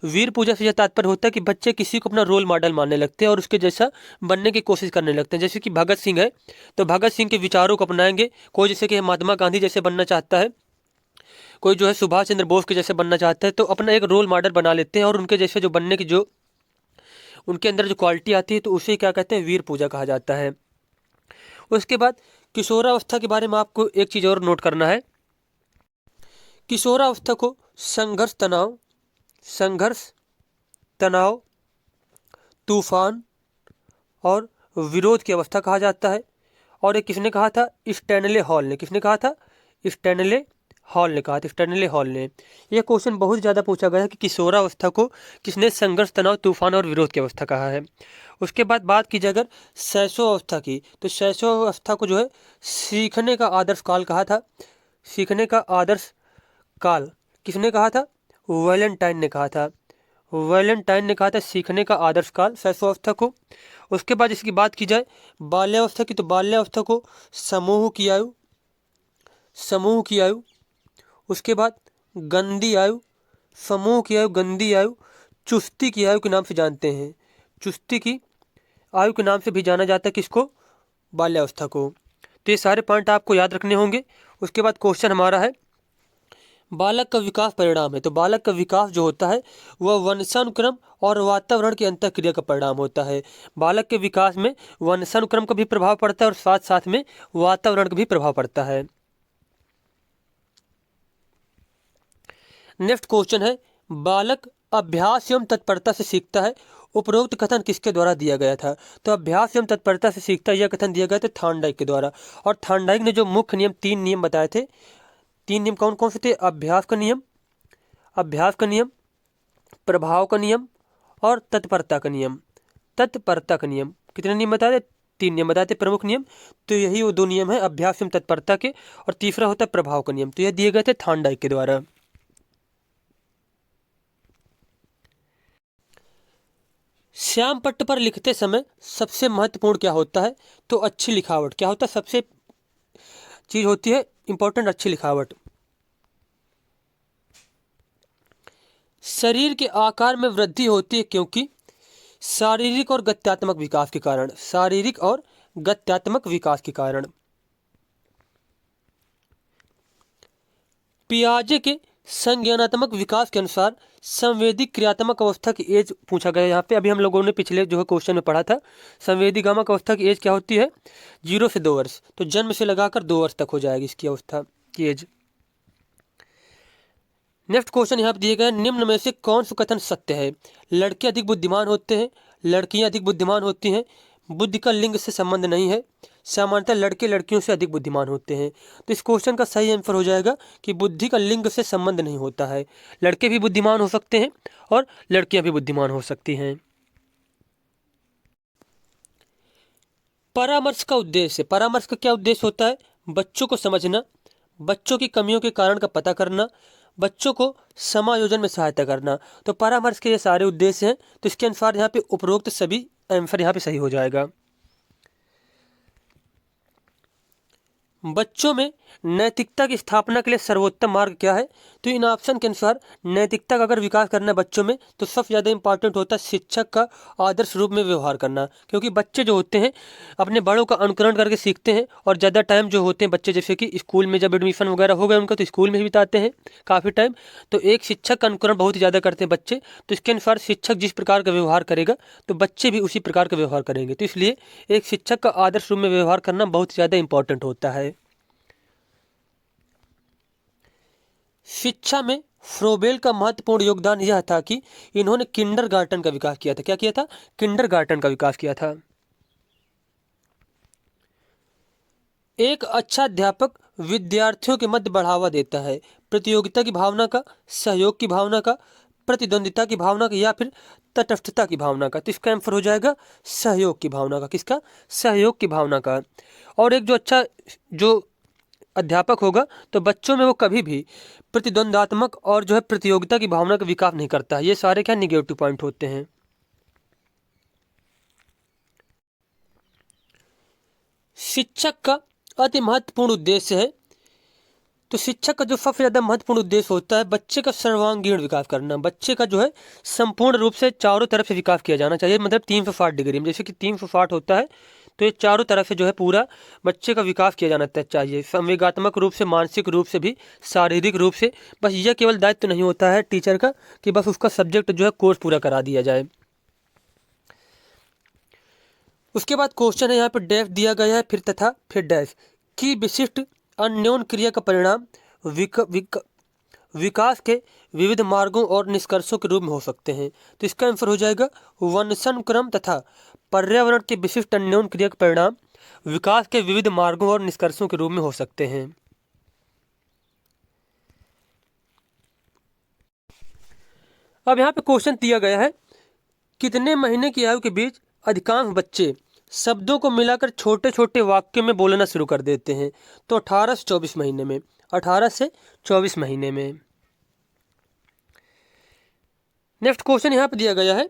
वीर पूजा से यह तात्पर्य होता है कि बच्चे किसी को अपना रोल मॉडल मानने लगते हैं और उसके जैसा बनने की कोशिश करने लगते हैं। जैसे कि भगत सिंह है, तो भगत सिंह के विचारों को अपनाएंगे। कोई जैसे कि महात्मा गांधी जैसे बनना चाहता है, कोई जो है सुभाष चंद्र बोस के जैसे बनना चाहता है, तो अपना एक रोल मॉडल बना लेते हैं और उनके जैसे जो बनने की जो उनके अंदर जो क्वालिटी आती है, तो उसे क्या कहते हैं? वीर पूजा कहा जाता है। उसके बाद किशोरावस्था के बारे में आपको एक चीज़ और नोट करना है, किशोरावस्था को संघर्ष तनाव, तूफान और विरोध की अवस्था कहा जाता है। और ये किसने कहा था? स्टैनले हॉल ने। किसने कहा था? स्टैनले हॉल ने कहा था, स्टैनले हॉल ने। यह क्वेश्चन बहुत ज़्यादा पूछा गया है कि किशोरावस्था को किसने संघर्ष, तनाव, तूफान और विरोध की अवस्था कहा है। उसके बाद बात की जाए अगर शैशवावस्था की, तो शैशवावस्था को जो है सीखने का आदर्श काल कहा था। सीखने का आदर्श काल किसने कहा था? वैलेंटाइन ने कहा था, वैलेंटाइन ने कहा था सीखने का आदर्श काल शैशवावस्था को। उसके बाद इसकी बात की जाए बाल्यावस्था की, तो बाल्यावस्था को समूह की आयु, समूह की आयु। उसके बाद गंदी आयु, समूह की आयु, गंदी आयु, चुस्ती की आयु के नाम से जानते हैं। चुस्ती की आयु के नाम से भी जाना जाता है किसको? बाल्यावस्था को। तो ये सारे पॉइंट आपको याद रखने होंगे। उसके बाद क्वेश्चन हमारा है, बालक का विकास परिणाम है। तो बालक का विकास जो होता है वह वंशानुक्रम और वातावरण की अंतःक्रिया का परिणाम होता है। बालक के विकास में वंशानुक्रम का भी प्रभाव पड़ता है और साथ साथ में वातावरण का भी प्रभाव पड़ता है। नेक्स्ट क्वेश्चन है, बालक अभ्यास एवं तत्परता से सीखता है। उपरोक्त कथन किसके द्वारा दिया गया था? तो अभ्यास एवं तत्परता से सीखता है, यह कथन दिया गया था थॉर्नडाइक के द्वारा। और थॉर्नडाइक ने जो मुख्य नियम, 3 नियम बताए थे। 3 नियम कौन कौन से थे? अभ्यास का नियम, अभ्यास का नियम, प्रभाव का नियम और तत्परता का नियम। तत्परता का नियम कितने नियम बताए थे? 3 नियम बताए थे, प्रमुख नियम। तो यही वो 2 नियम है, अभ्यास एवं तत्परता के। और तीसरा होता है प्रभाव का नियम। तो यह दिए गए थे थॉर्नडाइक के द्वारा। श्याम पट्ट पर लिखते समय सबसे महत्वपूर्ण क्या होता है? तो अच्छी लिखावट। क्या होता है? सबसे चीज होती है इंपॉर्टेंट, अच्छी लिखावट। शरीर के आकार में वृद्धि होती है क्योंकि शारीरिक और गत्यात्मक विकास के कारण, शारीरिक और गत्यात्मक विकास के कारण। पियाजे के संज्ञानात्मक विकास के अनुसार संवेदी क्रियात्मक अवस्था की एज पूछा गया है यहाँ पे। अभी हम लोगों ने पिछले जो है क्वेश्चन में पढ़ा था, संवेदी गामक अवस्था की एज क्या होती है, 0 से 2 वर्ष। तो जन्म से लगाकर 2 वर्ष तक हो जाएगी इसकी अवस्था की एज। नेक्स्ट क्वेश्चन यहाँ पे दिए गए, निम्न में से कौन सा कथन सत्य है। लड़के अधिक बुद्धिमान होते हैं, लड़कियां अधिक बुद्धिमान होती हैं, बुद्धि का लिंग से संबंध नहीं है, सामान्यतः लड़के लड़कियों से अधिक बुद्धिमान होते हैं। तो इस क्वेश्चन का सही आंसर हो जाएगा कि बुद्धि का लिंग से संबंध नहीं होता है। लड़के भी बुद्धिमान हो सकते हैं और लड़कियां भी बुद्धिमान हो सकती हैं। परामर्श का उद्देश्य, परामर्श का क्या उद्देश्य होता है, बच्चों को समझना, बच्चों की कमियों के कारण का पता करना, बच्चों को समायोजन में सहायता करना। तो परामर्श के ये सारे उद्देश्य हैं। तो इसके अनुसार यहाँ पे उपरोक्त सभी आंसर यहाँ पे सही हो जाएगा। बच्चों में नैतिकता की स्थापना के लिए सर्वोत्तम मार्ग क्या है। तो इन ऑप्शन के अनुसार नैतिकता का अगर विकास करना है बच्चों में, तो सबसे ज़्यादा इंपॉर्टेंट होता है शिक्षक का आदर्श रूप में व्यवहार करना। क्योंकि बच्चे जो होते हैं अपने बड़ों का अनुकरण करके सीखते हैं, और ज़्यादा टाइम जो होते हैं बच्चे, जैसे कि स्कूल में जब एडमिशन वगैरह हो गया उनका, तो स्कूल में ही बिताते हैं काफ़ी टाइम। तो एक शिक्षक का अनुकरण बहुत ही ज़्यादा करते हैं बच्चे। तो इसके अनुसार शिक्षक जिस प्रकार का व्यवहार करेगा तो बच्चे भी उसी प्रकार का व्यवहार करेंगे। तो इसलिए एक शिक्षक का आदर्श रूप में व्यवहार करना बहुत ज़्यादा इंपॉर्टेंट होता है। शिक्षा में फ्रोबेल का महत्वपूर्ण योगदान यह था कि इन्होंने किंडरगार्टन का विकास किया था। क्या किया था, किंडरगार्टन का विकास किया था। एक अच्छा अध्यापक विद्यार्थियों के मध्य बढ़ावा देता है प्रतियोगिता की भावना का, सहयोग की भावना का, प्रतिद्वंदिता की भावना का, या फिर तटस्थता की भावना का। तो इसका आंसर हो जाएगा सहयोग की भावना का। किसका, सहयोग की भावना का। और एक जो अच्छा जो अध्यापक होगा तो बच्चों में वो कभी भी प्रतिद्वंदात्मक और जो है प्रतियोगिता की भावना का विकास नहीं करता है। ये सारे क्या निगेटिव पॉइंट होते हैं। शिक्षक का अति महत्वपूर्ण उद्देश्य है। तो शिक्षक का जो सबसे ज़्यादा महत्वपूर्ण उद्देश्य होता है बच्चे का सर्वांगीण विकास करना। बच्चे का जो है संपूर्ण रूप से चारों तरफ से विकास किया जाना चाहिए, मतलब 360 डिग्री में। जैसे कि 360 होता है, तो ये चारों तरफ से जो है पूरा बच्चे का विकास किया जाना चाहिए, संवेगात्मक रूप से, मानसिक रूप से भी, शारीरिक रूप से। बस यह केवल दायित्व नहीं होता है टीचर का कि बस उसका सब्जेक्ट जो है कोर्स पूरा करा दिया जाए। उसके बाद क्वेश्चन है यहाँ पर डैश दिया गया है, फिर तथा फिर डैश की विशिष्ट अन्योन क्रिया का परिणाम विकास के विविध मार्गों और निष्कर्षों के रूप में हो सकते हैं। तो इसका आंसर हो जाएगा वंशानुक्रम तथा पर्यावरण के विशिष्ट अन्योन क्रिया का परिणाम विकास के विविध मार्गों और निष्कर्षों के रूप में हो सकते हैं। अब यहाँ पे क्वेश्चन दिया गया है, कितने महीने की आयु के बीच अधिकांश बच्चे शब्दों को मिलाकर छोटे छोटे वाक्यों में बोलना शुरू कर देते हैं। तो 18 से 24 महीने में, 18 से 24 महीने में। नेक्स्ट क्वेश्चन यहाँ पे दिया गया है,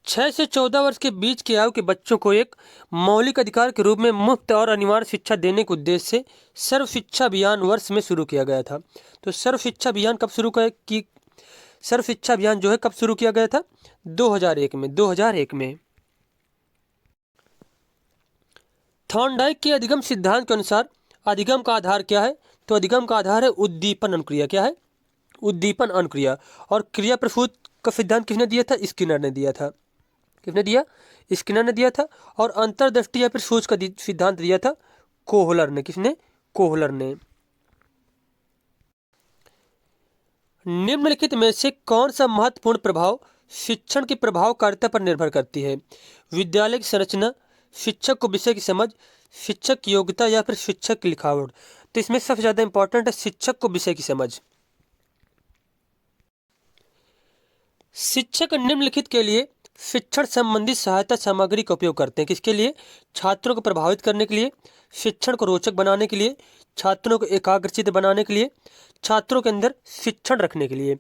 6 से 14 वर्ष के बीच की आयु के बच्चों को एक मौलिक अधिकार के रूप में मुफ्त और अनिवार्य शिक्षा देने के उद्देश्य से सर्व शिक्षा अभियान वर्ष में शुरू किया गया था। तो सर्व शिक्षा अभियान कब शुरू की, सर्व शिक्षा अभियान जो है कब शुरू किया गया था, 2001 में, 2001 में। थॉर्नडाइक के अधिगम सिद्धांत के अनुसार अधिगम का आधार क्या है। तो अधिगम का आधार है उद्दीपन अनुक्रिया। क्या है, उद्दीपन अनुक्रिया। और क्रिया प्रसूत का सिद्धांत किसने दिया था, स्किनर ने दिया था। किसने दिया, स्किनर ने दिया था। और अंतर्दृष्टि या फिर सोच का सिद्धांत दिया था कोहलर ने। किसने, कोहलर ने। निम्नलिखित में से कौन सा महत्वपूर्ण प्रभाव शिक्षण की प्रभावकारिता पर निर्भर करती है। विद्यालय की संरचना, शिक्षक को विषय की समझ, शिक्षक की योग्यता, या फिर शिक्षक की लिखावट। तो इसमें सबसे ज्यादा इंपॉर्टेंट है शिक्षक को विषय की समझ। शिक्षक निम्नलिखित के लिए शिक्षण संबंधी सहायता सामग्री का उपयोग करते हैं। किसके लिए, छात्रों को प्रभावित करने के लिए, शिक्षण को रोचक बनाने के लिए, छात्रों को एकाग्रचित्त बनाने के लिए, छात्रों के अंदर शिक्षण रखने के लिए।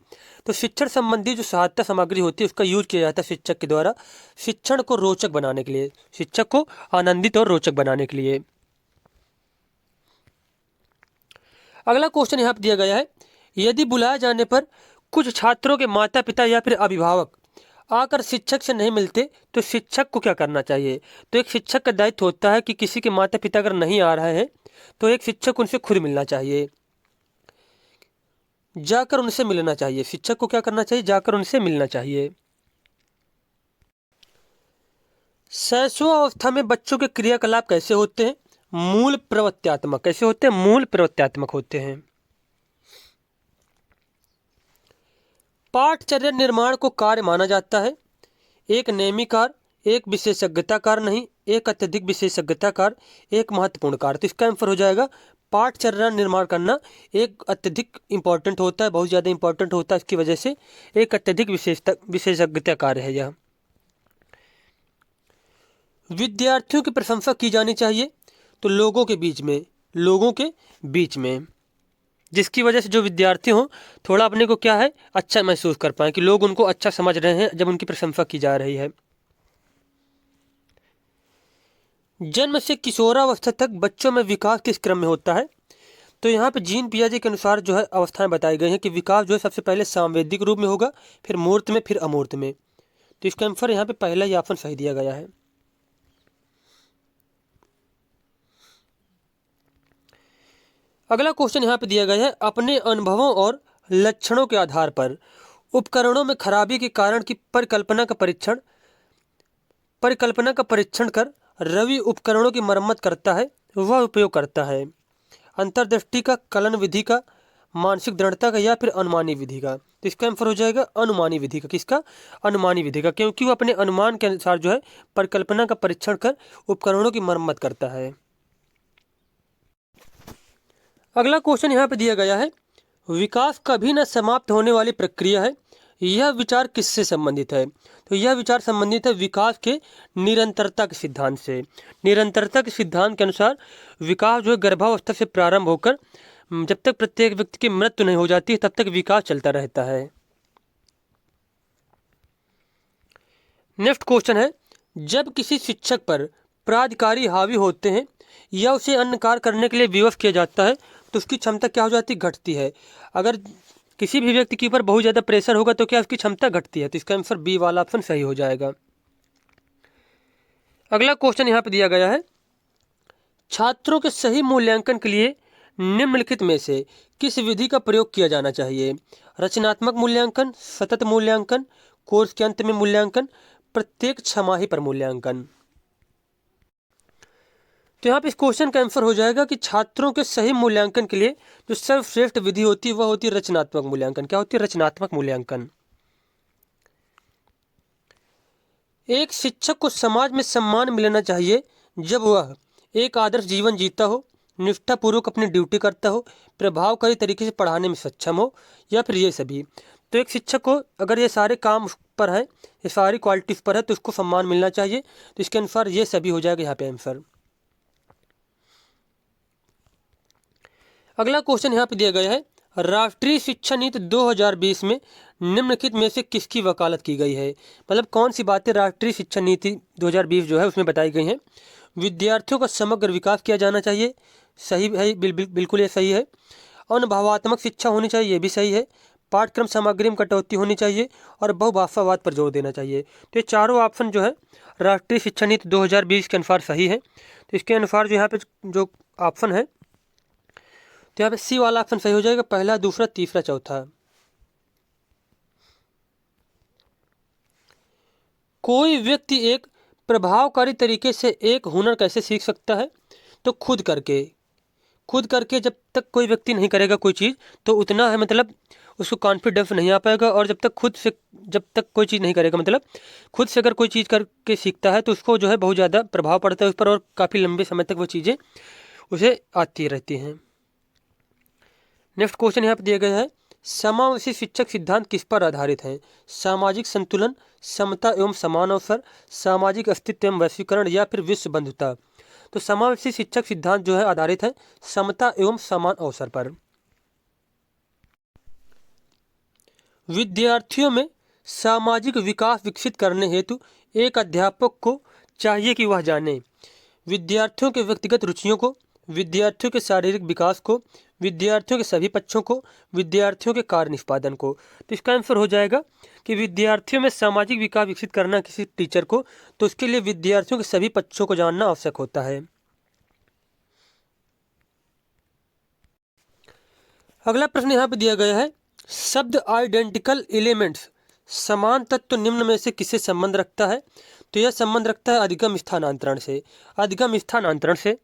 तो शिक्षण संबंधी जो सहायता सामग्री होती है उसका यूज किया जाता है शिक्षक के द्वारा शिक्षण को रोचक बनाने के लिए, शिक्षक को आनंदित और रोचक बनाने के लिए। अगला क्वेश्चन यहाँ पर दिया गया है, यदि बुलाए जाने पर कुछ छात्रों के माता पिता या फिर अभिभावक आकर शिक्षक से नहीं मिलते तो शिक्षक को क्या करना चाहिए। तो एक शिक्षक का दायित्व होता है कि किसी के माता पिता अगर नहीं आ रहे हैं तो एक शिक्षक उनसे खुद मिलना चाहिए। जाकर उनसे मिलना चाहिए। शिक्षक को क्या करना चाहिए? जाकर उनसे मिलना चाहिए। शैशवावस्था में बच्चों के क्रियाकलाप कैसे होते हैं? मूल प्रवृत्त्यात्मक। कैसे होते हैं? मूल प्रवृत्त्यात्मक होते हैं। पाठचर्या निर्माण को कार्य माना जाता है। एक नेमिकार, एक विशेषज्ञता कार्य नहीं, एक अत्यधिक विशेषज्ञता कार्य, एक महत्वपूर्ण कार्य। तो इसका आंसर हो जाएगा पाठचर्या निर्माण करना एक अत्यधिक इंपॉर्टेंट होता है, बहुत ज़्यादा इंपॉर्टेंट होता है। इसकी वजह से एक अत्यधिक विशेषज्ञता कार्य है यह। विद्यार्थियों की प्रशंसा की जानी चाहिए। तो लोगों के बीच में, लोगों के बीच में, जिसकी वजह से जो विद्यार्थी हों थोड़ा अपने को क्या है अच्छा महसूस कर पाएँ कि लोग उनको अच्छा समझ रहे हैं जब उनकी प्रशंसा की जा रही है। जन्म से किशोरावस्था तक बच्चों में विकास किस क्रम में होता है? तो यहाँ पे जीन पियाजे के अनुसार जो है अवस्थाएं बताई गई हैं कि विकास जो है सबसे पहले सांवेदिक रूप में होगा, फिर मूर्त में, फिर अमूर्त में। तो इसका आंसर यहाँ पे पहला ही ऑप्शन सही दिया गया है। अगला क्वेश्चन यहाँ पे दिया गया है, अपने अनुभवों और लक्षणों के आधार पर उपकरणों में खराबी के कारण की परिकल्पना का परीक्षण कर रवि उपकरणों की मरम्मत करता है, वह उपयोग करता है। अंतर्दृष्टि का, कलन विधि का, मानसिक दृढ़ता का, या फिर अनुमानी विधि का। तो इसका आंसर हो जाएगा अनुमानी विधि का। किसका? अनुमानी विधि का, क्योंकि वो अपने अनुमान के अनुसार जो है परिकल्पना का परीक्षण कर उपकरणों की मरम्मत करता है। अगला क्वेश्चन यहाँ पे दिया गया है, विकास कभी न समाप्त होने वाली प्रक्रिया है, यह विचार किससे संबंधित है? तो यह विचार संबंधित है विकास के निरंतरता के सिद्धांत से। निरंतरता के सिद्धांत के अनुसार विकास जो है गर्भावस्था से प्रारंभ होकर जब तक प्रत्येक व्यक्ति की मृत्यु नहीं हो जाती तब तक विकास चलता रहता है। नेक्स्ट क्वेश्चन है, जब किसी शिक्षक पर प्राधिकारी हावी होते हैं या उसे अन्य कार्य करने के लिए विवश किया जाता है तो उसकी क्षमता क्या हो जाती है? घटती है। अगर किसी भी व्यक्ति के ऊपर बहुत ज़्यादा प्रेशर होगा तो क्या उसकी क्षमता घटती है? तो इसका आंसर बी वाला ऑप्शन सही हो जाएगा। अगला क्वेश्चन यहाँ पे दिया गया है, छात्रों के सही मूल्यांकन के लिए निम्नलिखित में से किस विधि का प्रयोग किया जाना चाहिए? रचनात्मक मूल्यांकन, सतत मूल्यांकन, कोर्स के अंत में मूल्यांकन, प्रत्येक छमाही पर मूल्यांकन। तो यहाँ पे इस क्वेश्चन का आंसर हो जाएगा कि छात्रों के सही मूल्यांकन के लिए जो सर्वश्रेष्ठ विधि होती है वह होती है रचनात्मक मूल्यांकन। क्या होती है? रचनात्मक मूल्यांकन। एक शिक्षक को समाज में सम्मान मिलना चाहिए जब वह एक आदर्श जीवन जीता हो, निष्ठापूर्वक अपनी ड्यूटी करता हो, प्रभावकारी तरीके से पढ़ाने में सक्षम हो, या फिर ये सभी। तो एक शिक्षक को अगर ये सारे काम पर है, ये सारी क्वालिटीज पर है तो उसको सम्मान मिलना चाहिए। तो इसके अनुसार ये सभी हो जाएगा यहाँ पे आंसर। अगला क्वेश्चन यहाँ पे दिया गया है, राष्ट्रीय शिक्षा नीति 2020 में निम्नलिखित में से किसकी वकालत की गई है? मतलब कौन सी बातें राष्ट्रीय शिक्षा नीति 2020 जो है उसमें बताई गई हैं? विद्यार्थियों का समग्र विकास किया जाना चाहिए, सही है, बिल्कुल ये सही है। अनुभवात्मक शिक्षा होनी चाहिए, ये भी सही है। पाठ्यक्रम सामग्री में कटौती होनी चाहिए और बहुभाषावाद पर जोर देना चाहिए। तो ये चारों ऑप्शन जो है राष्ट्रीय शिक्षा नीति 2020 के अनुसार सही है। तो इसके अनुसार जो यहाँ पे जो ऑप्शन है तो यहाँ पे सी वाला ऑप्शन सही हो जाएगा, पहला, दूसरा, तीसरा, चौथा। कोई व्यक्ति एक प्रभावकारी तरीके से एक हुनर कैसे सीख सकता है? तो खुद करके जब तक कोई व्यक्ति नहीं करेगा कोई चीज़ तो उतना है मतलब उसको कॉन्फिडेंस नहीं आ पाएगा। और जब तक कोई चीज़ नहीं करेगा मतलब खुद से अगर कोई चीज़ करके सीखता है तो उसको जो है बहुत ज़्यादा प्रभाव पड़ता है उस पर और काफ़ी लंबे समय तक वो चीज़ें उसे आती रहती हैं। नेक्स्ट क्वेश्चन यहाँ पर दिया गया है, समावेशी शिक्षक सिद्धांत किस पर आधारित है? सामाजिक संतुलन, समता एवं समान अवसर, सामाजिक अस्तित्व एवं वैश्वीकरण, या फिर विश्व बंधुता। तो समावेशी शिक्षक सिद्धांत जो है आधारित है समता एवं समान अवसर पर। विद्यार्थियों में सामाजिक विकास विकसित करने हेतु एक अध्यापक को चाहिए कि वह जाने विद्यार्थियों के व्यक्तिगत रुचियों को, विद्यार्थियों के शारीरिक विकास को, विद्यार्थियों के सभी पक्षों को, विद्यार्थियों के कार्य निष्पादन को। तो इसका आंसर हो जाएगा कि विद्यार्थियों में सामाजिक विकास विकसित करना किसी टीचर को तो उसके लिए विद्यार्थियों के सभी पक्षों को जानना आवश्यक होता है। अगला प्रश्न यहाँ पे दिया गया है, शब्द आइडेंटिकल एलिमेंट्स समान तत्व निम्न में से किससे संबंध रखता है? तो यह संबंध रखता है अधिगम स्थानांतरण से, अधिगम स्थानांतरण से।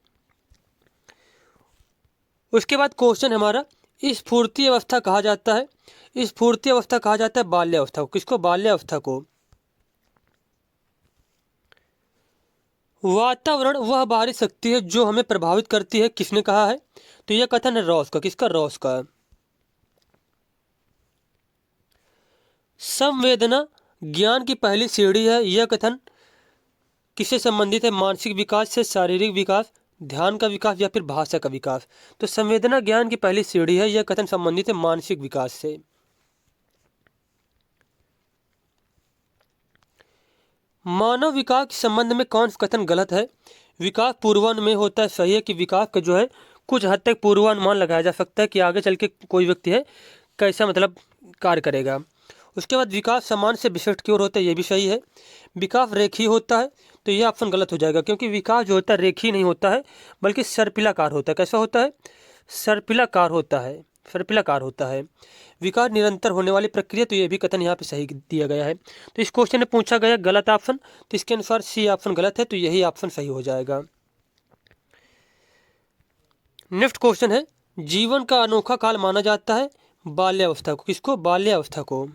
उसके बाद क्वेश्चन हमारा, स्फूर्ति अवस्था कहा जाता है, स्फूर्ति अवस्था कहा जाता है बाल्यावस्था को। किसको? बाल्यावस्था को। वातावरण वह बाहरी शक्ति है जो हमें प्रभावित करती है, किसने कहा है? तो यह कथन है रॉस का। किसका? रॉस का। संवेदना ज्ञान की पहली सीढ़ी है, यह कथन किससे संबंधित है? मानसिक विकास से, शारीरिक विकास, ध्यान का विकास या फिर भाषा का विकास? तो संवेदना ज्ञान की पहली सीढ़ी है, यह कथन संबंधित है मानसिक विकास से। मानव विकास के संबंध में कौन सा कथन गलत है? विकास पूर्वानुमान में होता है, सही है कि विकास का जो है कुछ हद तक पूर्वानुमान लगाया जा सकता है कि आगे चल के कोई व्यक्ति है कैसा मतलब कार्य करेगा। उसके बाद विकास समान से विशिष्ट की ओर होता है, ये भी सही है। विकास रेखीय होता है, तो यह ऑप्शन गलत हो जाएगा, क्योंकि विकास जो होता है रेखीय नहीं होता है बल्कि सर्पिलाकार होता है। कैसा होता है? सर्पिलाकार होता है, सर्पिलाकार होता है। विकास निरंतर होने वाली प्रक्रिया, तो यह भी कथन यहाँ पे सही दिया गया है। तो इस क्वेश्चन में पूछा गया गलत ऑप्शन, तो इसके अनुसार सी ऑप्शन गलत है, तो यही ऑप्शन सही हो जाएगा। नेक्स्ट क्वेश्चन है, जीवन का अनोखा काल माना जाता है बाल्यावस्था को। किसको? बाल्यावस्था को।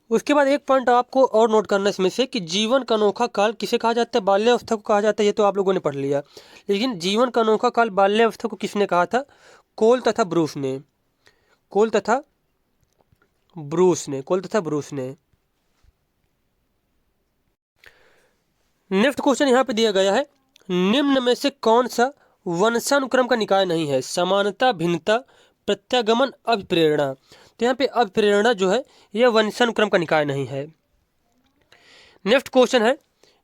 उसके बाद एक पॉइंट आपको और नोट करना इसमें से कि जीवन का अनोखा काल किसे कहा जाता है? बाल्यावस्था को कहा जाता है। ये तो आप लोगों ने पढ़ लिया, लेकिन जीवन का अनोखा काल बाल्यावस्था को किसने कहा था? कोल तथा ब्रूस ने। कोल तथा ब्रूस ने, कोल तथा ब्रूस ने। नेक्स्ट क्वेश्चन यहाँ पे दिया गया है, निम्न में से कौन सा वंशानुक्रम का निकाय नहीं है? समानता, भिन्नता, प्रत्यागमन, अभिप्रेरणा। तो यहाँ पे अभिप्रेरणा जो है यह वंशानुक्रम का निकाय नहीं है। नेक्स्ट क्वेश्चन है,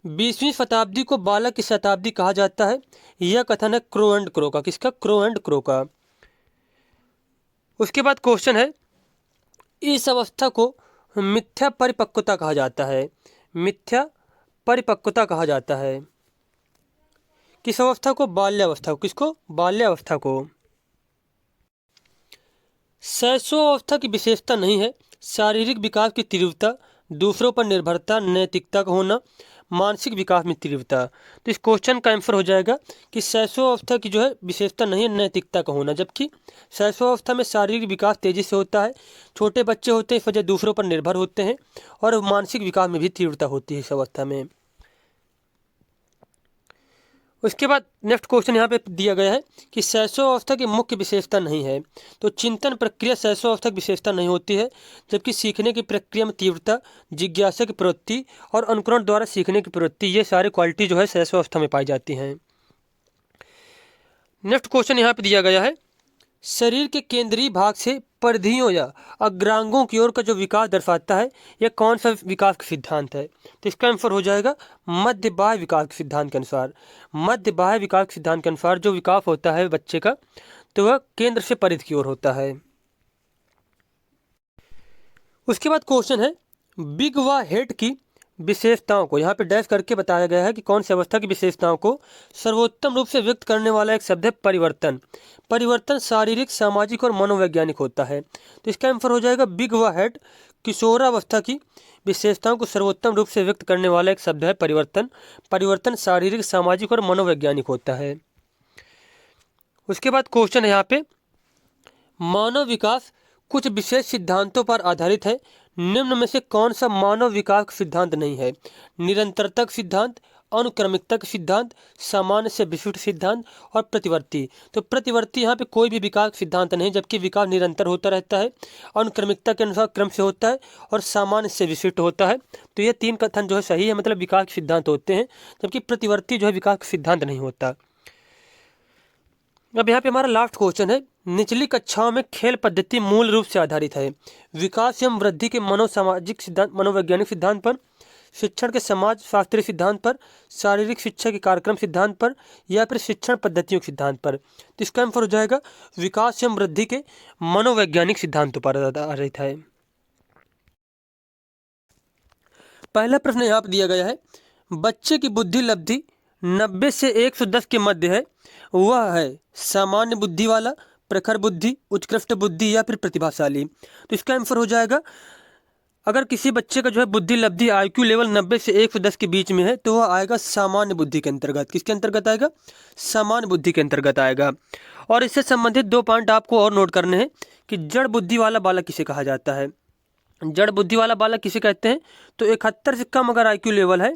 20वीं शताब्दी को बालक की शताब्दी कहा जाता है, यह कथन है क्रो एंड क्रो का। किसका? क्रो एंड क्रो का। उसके बाद क्वेश्चन है, इस अवस्था को मिथ्या परिपक्वता कहा जाता है, मिथ्या परिपक्वता कहा जाता है। किस अवस्था को? बाल्यावस्था को। किसको? बाल्यावस्था को। शैशवावस्था की विशेषता नहीं है शारीरिक विकास की तीव्रता, दूसरों पर निर्भरता, नैतिकता का होना, मानसिक विकास में तीव्रता। तो इस क्वेश्चन का आंसर हो जाएगा कि शैशवावस्था की जो है विशेषता नहीं है नैतिकता का होना, जबकि शैशवावस्था में शारीरिक विकास तेजी से होता है, छोटे बच्चे होते हैं इस वजह दूसरों पर निर्भर होते हैं, और मानसिक विकास में भी तीव्रता होती है इस अवस्था में। उसके बाद नेक्स्ट क्वेश्चन यहाँ पे दिया गया है कि शैशवावस्था की मुख्य विशेषता नहीं है। तो चिंतन प्रक्रिया शैशवावस्था की विशेषता नहीं होती है, जबकि सीखने की प्रक्रिया में तीव्रता, जिज्ञासा की प्रवृत्ति और अनुकरण द्वारा सीखने की प्रवृत्ति, ये सारी क्वालिटी जो है शैशवावस्था में पाई जाती हैं। नेक्स्ट क्वेश्चन यहाँ पे दिया गया है, शरीर के केंद्रीय भाग से परिधियों या अग्रांगों की ओर का जो विकास दर्शाता है, यह कौन सा विकास का सिद्धांत है? तो इसका आंसर हो जाएगा मध्य बाह्य विकास के सिद्धांत के अनुसार। मध्य बाह्य विकास के सिद्धांत के अनुसार जो विकास होता है बच्चे का, तो वह केंद्र से परिधि की ओर होता है। उसके बाद क्वेश्चन है, बिग व हेड की विशेषताओं को यहाँ पे डैश करके बताया गया है कि कौन सी अवस्था की विशेषताओं को सर्वोत्तम रूप से व्यक्त करने वाला एक शब्द है परिवर्तन। परिवर्तन शारीरिक, सामाजिक और मनोवैज्ञानिक होता है। तो इसका आंसर हो जाएगा बिग व हेड। किशोरावस्था की विशेषताओं को सर्वोत्तम रूप से व्यक्त करने वाला एक शब्द है परिवर्तन। परिवर्तन शारीरिक, सामाजिक और मनोवैज्ञानिक होता है। उसके बाद क्वेश्चन है यहाँ पे, मानव विकास कुछ विशेष सिद्धांतों पर आधारित है, निम्न में से कौन सा मानव विकास सिद्धांत नहीं है? निरंतरता सिद्धांत, अनुक्रमिकता सिद्धांत, सामान्य से विशिष्ट सिद्धांत और प्रतिवर्ती। तो प्रतिवर्ती यहाँ पे कोई भी विकास सिद्धांत नहीं, जबकि विकास निरंतर होता रहता है, अनुक्रमिकता के अनुसार क्रम से होता है और सामान्य से विशिष्ट होता है। तो ये तीन कथन जो है सही है, मतलब विकास सिद्धांत होते हैं, जबकि प्रतिवर्ती जो है विकास सिद्धांत नहीं होता। अब यहाँ पे हमारा लास्ट क्वेश्चन है, निचली कक्षाओं में खेल पद्धति मूल रूप से आधारित है विकास एवं वृद्धि के मनोसामाजिक सिद्धांत, मनोवैज्ञानिक सिद्धांत पर, शिक्षण के समाज शास्त्रीय सिद्धांत पर, शारीरिक शिक्षा के कार्यक्रम सिद्धांत पर, या फिर शिक्षण पद्धतियों के सिद्धांत पर। तो इसका आंसर हो जाएगा विकास एवं वृद्धि के मनोवैज्ञानिक सिद्धांतों पर आधारित है। पहला प्रश्न यहाँ पर दिया गया है, बच्चे की बुद्धि लब्धि 90 से 110 के मध्य है, वह है सामान्य बुद्धि वाला, प्रखर बुद्धि, उत्कृष्ट बुद्धि या फिर प्रतिभाशाली। तो इसका आंसर हो जाएगा, अगर किसी बच्चे का जो है बुद्धि लब्धि IQ लेवल 90 से 110 के बीच में है तो वह आएगा सामान्य बुद्धि के अंतर्गत। किसके अंतर्गत आएगा? सामान्य बुद्धि के अंतर्गत आएगा। और इससे संबंधित 2 पॉइंट आपको और नोट करने हैं कि जड़ बुद्धि वाला बालक किसे कहा जाता है। जड़ बुद्धि वाला बालक किसे कहते हैं? तो 71 से कम अगर IQ लेवल है,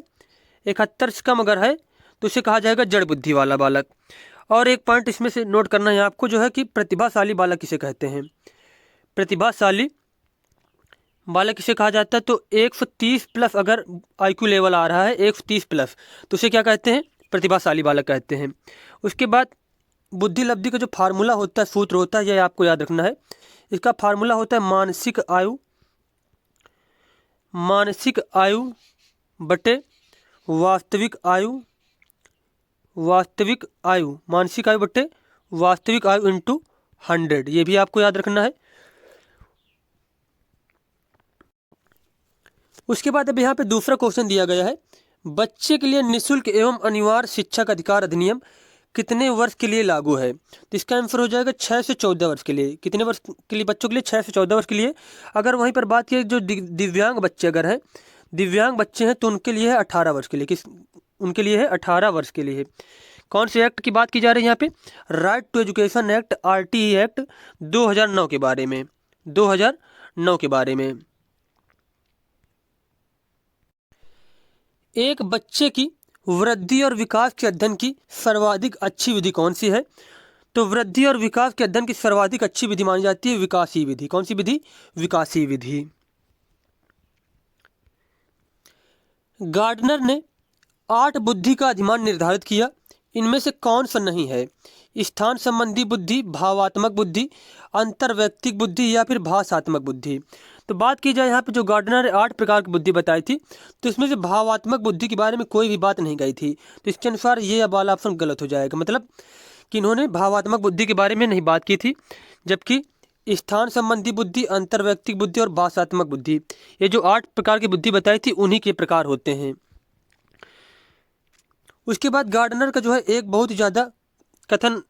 71 से कम अगर है तो उसे कहा जाएगा जड़ बुद्धि वाला बालक। और एक पॉइंट इसमें से नोट करना है आपको जो है कि प्रतिभाशाली बालक किसे कहते हैं। प्रतिभाशाली बालक किसे कहा जाता है? तो 130 प्लस अगर IQ लेवल आ रहा है 130 प्लस तो उसे क्या कहते हैं? प्रतिभाशाली बालक कहते हैं। उसके बाद बुद्धि लब्धि का जो फार्मूला होता है, सूत्र होता है, यह आपको याद रखना है। इसका फार्मूला होता है मानसिक आयु बटे वास्तविक आयु, मानसिक आयु बटे वास्तविक आयु इंटू 100। ये भी आपको याद रखना है। उसके बाद अब यहाँ पे दूसरा क्वेश्चन दिया गया है, बच्चे के लिए निःशुल्क एवं अनिवार्य शिक्षा का अधिकार अधिनियम कितने वर्ष के लिए लागू है? तो इसका आंसर हो जाएगा 6 से 14 वर्ष के लिए। कितने वर्ष के लिए? बच्चों के लिए 6 से 14 वर्ष के लिए। अगर वहीं पर बात की जो दिव्यांग बच्चे अगर हैं, दिव्यांग बच्चे हैं तो उनके लिए है 18 वर्ष के लिए। उनके लिए है 18 वर्ष के लिए। कौन से एक्ट की बात की जा रही है यहाँ पे? Right to education act, RTE act 2009 के बारे में, 2009 के बारे में। एक बच्चे की वृद्धि और विकास के अध्ययन की सर्वाधिक अच्छी विधि कौन सी है? तो वृद्धि और विकास के अध्ययन की सर्वाधिक अच्छी विधि मानी जाती है विकासीय विधि। कौन सी विधि? विकासीय विधि। गार्डनर ने 8 बुद्धि का अधिमान निर्धारित किया, इनमें से कौन सा नहीं है? स्थान संबंधी बुद्धि, भावात्मक बुद्धि, अंतर्वैयक्तिक बुद्धि या फिर भाषात्मक बुद्धि। तो बात की जाए यहाँ पे जो गार्डनर ने 8 प्रकार की बुद्धि बताई थी तो इसमें से भावात्मक बुद्धि के बारे में कोई भी बात नहीं कही थी। तो इसके अनुसार ये वाला ऑप्शन गलत हो जाएगा, मतलब कि इन्होंने भावात्मक बुद्धि के बारे में नहीं बात की थी, जबकि स्थान संबंधी बुद्धि, अंतर्वैयक्तिक बुद्धि और भाषात्मक बुद्धि, ये जो 8 प्रकार की बुद्धि बताई थी उन्हीं के प्रकार होते हैं। उसके बाद गार्डनर का जो है एक बहुत ज़्यादा कथन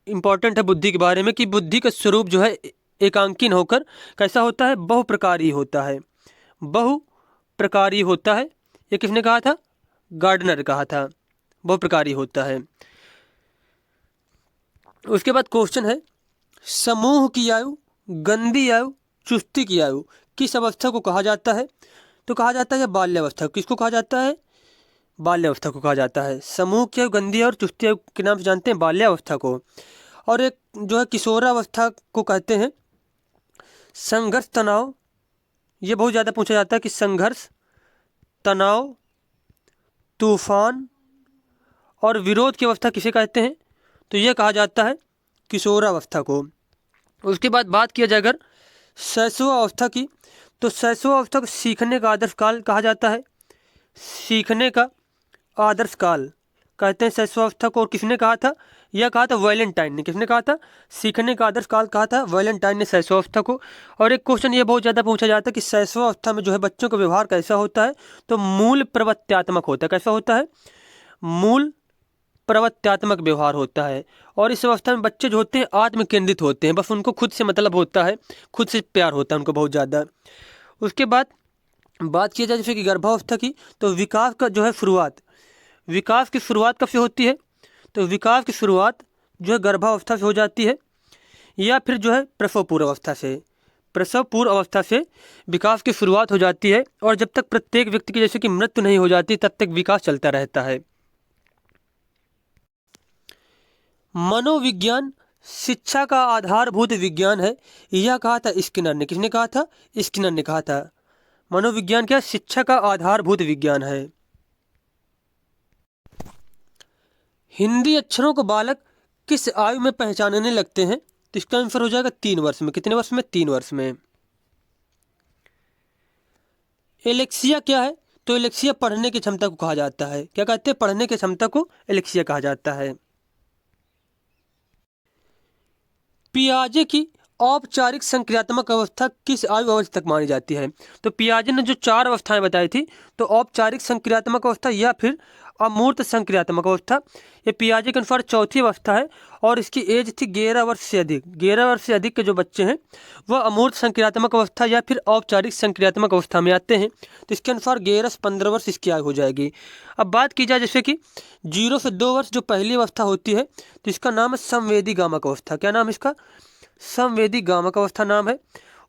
इम्पॉर्टेंट है बुद्धि के बारे में कि बुद्धि का स्वरूप जो है एकांकी न होकर कैसा होता है? बहुप्रकारी होता है। बहुप्रकारी होता है। ये किसने कहा था? गार्डनर कहा था, बहुप्रकारी होता है। उसके बाद क्वेश्चन है, समूह की आयु, गंदी आयु, चुस्ती की आयु किस अवस्था को कहा जाता है? तो कहा जाता है बाल्यावस्था। किसको कहा जाता है? बाल्यावस्था को कहा जाता है। समूह की आयु, गंदी आयु और चुस्ती आयु के नाम से जानते हैं बाल्यावस्था को। और एक जो है किशोरावस्था को कहते हैं संघर्ष तनाव। ये बहुत ज़्यादा पूछा जाता है कि संघर्ष, तनाव, तूफान और विरोध की अवस्था किसे कहते हैं? तो यह कहा जाता है किशोरावस्था को। उसके बाद बात किया जाए अगर शैशवावस्था की, तो शैशवावस्था को सीखने का आदर्श काल कहा जाता है। सीखने का आदर्श काल कहते हैं शैशवावस्था को। और किसने कहा था? यह कहा था वैलेंटाइन ने। किसने कहा था? सीखने का आदर्श काल कहा था वैलेंटाइन ने शैशवावस्था को। और एक क्वेश्चन ये बहुत ज़्यादा पूछा जाता है कि शैशवावस्था में जो है बच्चों का व्यवहार कैसा होता है? तो मूल प्रवृत्त्यात्मक होता है। कैसा होता है? मूल प्रवृत्त्यात्मक व्यवहार होता है। और इस अवस्था में बच्चे जो होते हैं आत्म केंद्रित होते हैं, बस उनको खुद से मतलब होता है, खुद से प्यार होता है उनको बहुत ज़्यादा। उसके बाद बात की जाए जैसे कि गर्भावस्था की, तो विकास का जो है शुरुआत, विकास की शुरुआत कब से होती है? तो विकास की शुरुआत जो है गर्भावस्था से हो जाती है या फिर जो है प्रसव पूर्व अवस्था से। प्रसव पूर्व अवस्था से विकास की शुरुआत हो जाती है और जब तक प्रत्येक व्यक्ति की जैसे कि मृत्यु नहीं हो जाती तब तक विकास चलता रहता है। मनोविज्ञान शिक्षा का आधारभूत विज्ञान है, यह कहा था स्किनर ने। किसने कहा था? स्किनर ने कहा था। मनोविज्ञान क्या? शिक्षा का आधारभूत विज्ञान है। हिंदी अक्षरों को बालक किस आयु में पहचानने लगते हैं? तो इसका आंसर हो जाएगा 3 वर्ष में। कितने वर्ष में? 3 वर्ष में। एलेक्सिया क्या है? तो एलेक्सिया पढ़ने की क्षमता को कहा जाता है। क्या कहते हैं? पढ़ने की क्षमता को एलेक्सिया कहा जाता है। पियाजे की औपचारिक संक्रियात्मक अवस्था किस आयु अवस्था तक मानी जाती है? तो पियाजे ने जो 4 अवस्थाएं बताई थी, तो औपचारिक संक्रियात्मक अवस्था या फिर अमूर्त संक्रियात्मक अवस्था, ये पियाजे के अनुसार चौथी अवस्था है और इसकी एज थी 11 वर्ष से अधिक। 11 वर्ष से अधिक के जो बच्चे हैं वह अमूर्त संक्रियात्मक अवस्था या फिर औपचारिक संक्रियात्मक अवस्था में आते हैं। तो इसके अनुसार 11 से 15 वर्ष इसकी आयु हो जाएगी। अब बात की जाए जैसे कि 0 से 2 वर्ष जो पहली अवस्था होती है, तो इसका नाम है संवेदी गामक अवस्था। क्या नाम है इसका? संवेदी गामक अवस्था नाम है।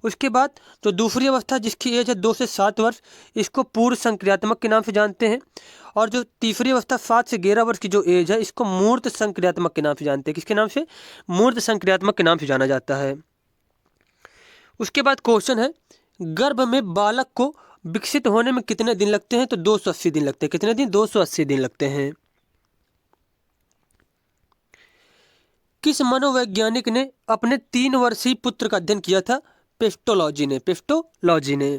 उसके बाद जो दूसरी अवस्था जिसकी एज है 2 से 7 वर्ष, इसको पूर्व संक्रियात्मक के नाम से जानते हैं। और जो तीसरी अवस्था 7 से 11 वर्ष की जो एज है, इसको मूर्त संक्रियात्मक के नाम से जानते हैं। किसके नाम से? मूर्त संक्रियात्मक के नाम से जाना जाता है। उसके बाद क्वेश्चन है, गर्भ में बालक को विकसित होने में कितने दिन लगते हैं? तो 280 दिन लगते हैं। कितने दिन? 280 दिन लगते हैं। किस मनोवैज्ञानिक ने अपने 3 वर्षीय पुत्र का अध्ययन किया था? पेस्टोलॉजी ने। पेस्टोलॉजी ने।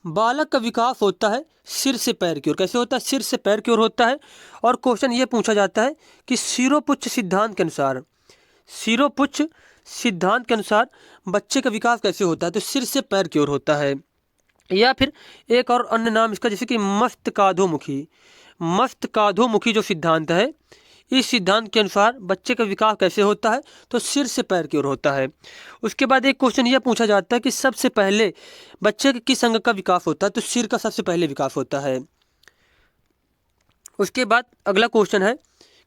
बालक का विकास होता है सिर से पैर की ओर। कैसे होता है? सिर से पैर की ओर होता है। और क्वेश्चन ये पूछा जाता है कि शिरोपुच्छ सिद्धांत के अनुसार, शिरोपुच्छ सिद्धांत के अनुसार बच्चे का विकास कैसे होता है? तो सिर से पैर की ओर होता है। या फिर एक और अन्य नाम इसका, जैसे कि मस्तकाधोमुखी। मस्तकाधोमुखी जो सिद्धांत है, इस सिद्धांत के अनुसार बच्चे का विकास कैसे होता है? तो सिर से पैर की ओर होता है। उसके बाद एक क्वेश्चन यह पूछा जाता है कि सबसे पहले बच्चे के किस अंग का विकास होता है? तो सिर का सबसे पहले विकास होता है। उसके बाद अगला क्वेश्चन है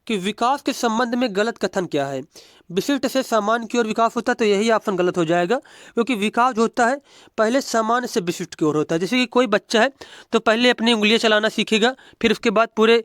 कि विकास के संबंध में गलत कथन क्या है? विशिष्ट से सामान्य की ओर विकास होता है, तो यही ऑप्शन गलत हो जाएगा, क्योंकि विकास होता है पहले सामान्य से विशिष्ट की ओर होता है। जैसे कि कोई बच्चा है तो पहले अपनी उंगलियां चलाना सीखेगा, फिर उसके बाद पूरे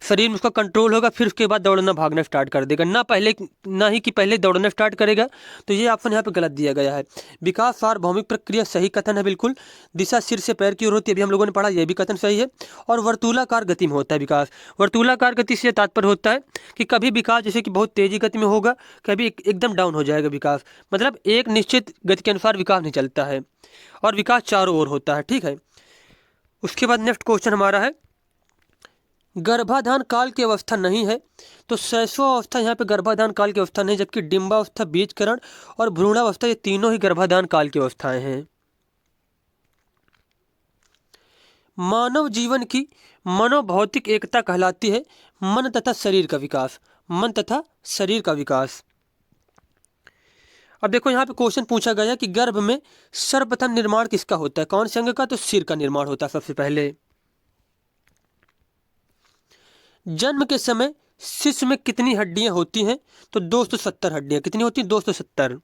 शरीर में उसका कंट्रोल होगा, फिर उसके बाद दौड़ना भागना स्टार्ट कर देगा। ना ही कि पहले दौड़ना स्टार्ट करेगा। तो ये ऑप्शन यहाँ पे गलत दिया गया है। विकास सार्वभौमिक प्रक्रिया सही कथन है बिल्कुल। दिशा सिर से पैर की ओर होती है, अभी हम लोगों ने पढ़ा, यह भी कथन सही है। और वर्तुलाकार गति में होता है विकास। वर्तुलाकार गति से तात्पर्य होता है कि कभी विकास जैसे कि बहुत तेजी गति में होगा, कभी एकदम डाउन हो जाएगा विकास। मतलब एक निश्चित गति के अनुसार विकास नहीं चलता है, और विकास चारों ओर होता है। ठीक है। उसके बाद नेक्स्ट क्वेश्चन हमारा है, गर्भाधान काल की अवस्था नहीं है, तो शैशव अवस्था यहाँ पे गर्भाधान काल की अवस्था नहीं, जबकि डिंबावस्था, बीजकरण और भ्रूणावस्था ये तीनों ही गर्भाधान काल की अवस्थाएं हैं। मानव जीवन की मनोभौतिक एकता कहलाती है मन तथा शरीर का विकास। मन तथा शरीर का विकास। अब देखो यहाँ पे क्वेश्चन पूछा गया कि गर्भ में सर्वप्रथम निर्माण किसका होता है? कौन से अंग का? तो सिर का निर्माण होता है सबसे पहले। जन्म के समय शिशु में कितनी हड्डियां होती हैं? तो 270 हड्डियां। कितनी होती हैं? 270।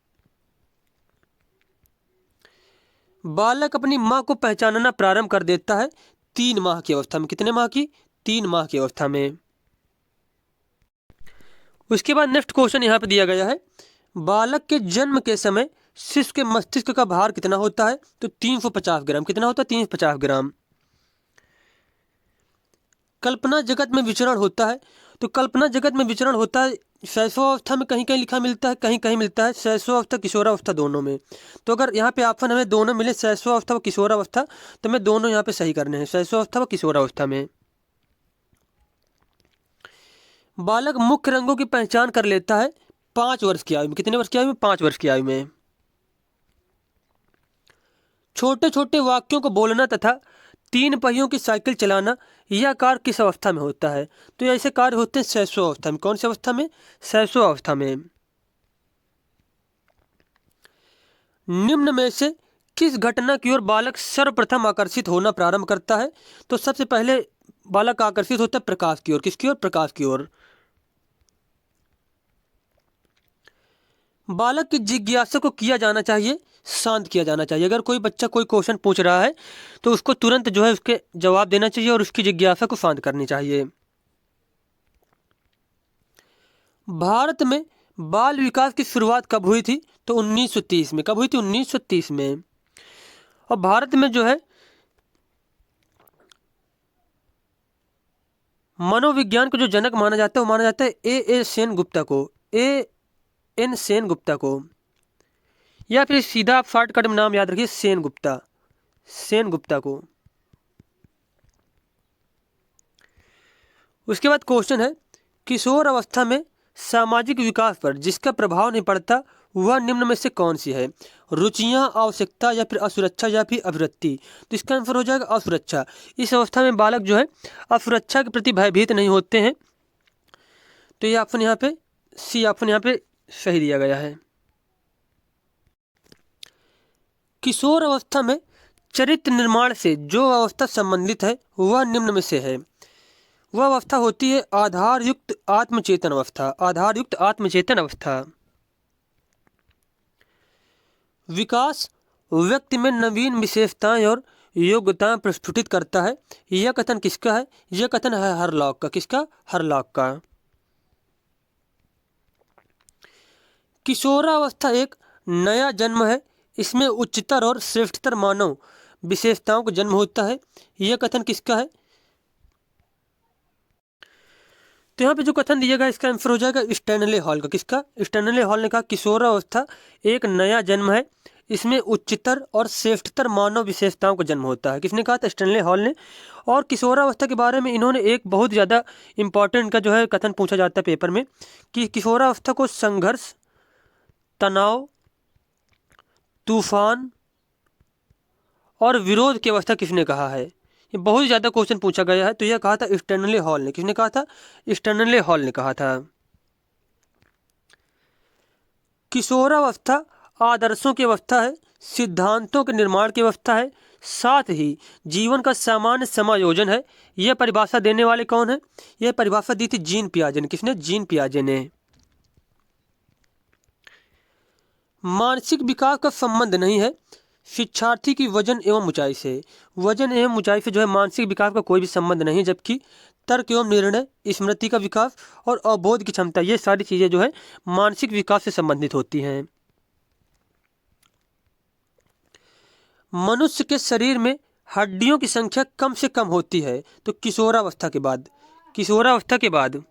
बालक अपनी मां को पहचानना प्रारंभ कर देता है 3 माह की अवस्था में। कितने माह की? 3 माह की अवस्था में। उसके बाद नेक्स्ट क्वेश्चन यहाँ पे दिया गया है, बालक के जन्म के समय शिशु के मस्तिष्क का भार कितना होता है? तो 350 ग्राम। कितना होता है? 350 ग्राम। कल्पना जगत में विचरण होता है, तो कल्पना जगत में विचरण होता है शैशवावस्था में कहीं कहीं लिखा मिलता है, कहीं कहीं मिलता है शैशवावस्था किशोरावस्था दोनों में। तो अगर यहाँ पे ऑप्शन हमें दोनों मिले, शैशवावस्था व किशोरावस्था, तो मैं दोनों यहाँ पे सही करने हैं, शैशवावस्था व किशोरावस्था में। बालक मुख्य रंगों की पहचान कर लेता है 5 वर्ष की आयु में। कितने वर्ष की आयु में? 5 वर्ष की आयु में। छोटे छोटे वाक्यों को बोलना तथा 3 पहियों की साइकिल चलाना, यह कार्य किस अवस्था में होता है? तो ऐसे कार्य होते हैं शैशव अवस्था में। कौन सी अवस्था में? शैशव अवस्था में। निम्न में से किस घटना की ओर बालक सर्वप्रथम आकर्षित होना प्रारंभ करता है? तो सबसे पहले बालक आकर्षित होता है प्रकाश की ओर। किसकी ओर? प्रकाश की ओर। बालक की जिज्ञासा को किया जाना चाहिए, शांत किया जाना चाहिए। अगर कोई बच्चा कोई क्वेश्चन पूछ रहा है तो उसको तुरंत जो है उसके जवाब देना चाहिए और उसकी जिज्ञासा को शांत करनी चाहिए। भारत में बाल विकास की शुरुआत कब हुई थी? तो 1930 में। कब हुई थी? 1930 में। और भारत में जो है मनोविज्ञान को जो जनक माना जाता है वो माना जाता है ए सेन गुप्ता को। एन सेन गुप्ता को, या फिर सीधा आप शॉर्टकट में नाम याद रखिए, सेन गुप्ता। सेन गुप्ता को। उसके बाद क्वेश्चन है, किशोर अवस्था में सामाजिक विकास पर जिसका प्रभाव नहीं पड़ता वह निम्न में से कौन सी है? रुचियां, आवश्यकता या फिर असुरक्षा या फिर अभिवृत्ति। तो इसका आंसर हो जाएगा असुरक्षा। इस अवस्था में बालक जो है असुरक्षा के प्रति भयभीत नहीं होते हैं। तो ये ऑप्शन यहाँ पे सी ऑप्शन यहाँ पे सही दिया गया है। किशोर अवस्था में चरित्र निर्माण से जो अवस्था संबंधित है वह निम्न में से है। वह अवस्था होती है आधारयुक्त आत्मचेतन अवस्था। आधारयुक्त आत्मचेतन अवस्था। विकास व्यक्ति में नवीन विशेषताएं और योग्यताएं प्रस्फुटित करता है। यह कथन किसका है? यह कथन है हरलॉक का। किसका? हरलॉक का। किशोरावस्था एक नया जन्म है। इसमें उच्चतर और श्रेष्ठतर मानव विशेषताओं का जन्म होता है। यह कथन किसका है? तो यहाँ पे जो कथन दिया गया इसका आंसर हो जाएगा स्टैनले हॉल का। किसका? स्टैनले हॉल ने कहा किशोरावस्था एक नया जन्म है, इसमें उच्चतर और श्रेष्ठतर मानव विशेषताओं का जन्म होता है। किसने कहा था? स्टैनले हॉल ने। और किशोरावस्था के बारे में इन्होंने एक बहुत ज़्यादा इंपॉर्टेंट का जो है कथन पूछा जाता है पेपर में कि किशोरावस्था को संघर्ष, तनाव, तूफान और विरोध की अवस्था किसने कहा है? ये बहुत ज़्यादा क्वेश्चन पूछा गया है। तो यह कहा था स्टैनले हॉल ने। किसने कहा था? स्टैनले हॉल ने कहा था। किशोरावस्था आदर्शों की अवस्था है, सिद्धांतों के निर्माण की अवस्था है, साथ ही जीवन का सामान्य समायोजन है। यह परिभाषा देने वाले कौन है? यह परिभाषा दी थी जीन पियाजे ने। किसने? जीन पियाजे ने। मानसिक विकास का संबंध नहीं है शिक्षार्थी की वजन एवं ऊंचाई से। वजन एवं ऊंचाई से जो है मानसिक विकास का कोई भी संबंध नहीं, जबकि तर्क एवं निर्णय, स्मृति का विकास और अवबोध की क्षमता, ये सारी चीज़ें जो है मानसिक विकास से संबंधित होती हैं। मनुष्य के शरीर में हड्डियों की संख्या कम से कम होती है। तो किशोरावस्था के बाद। किशोरावस्था के बाद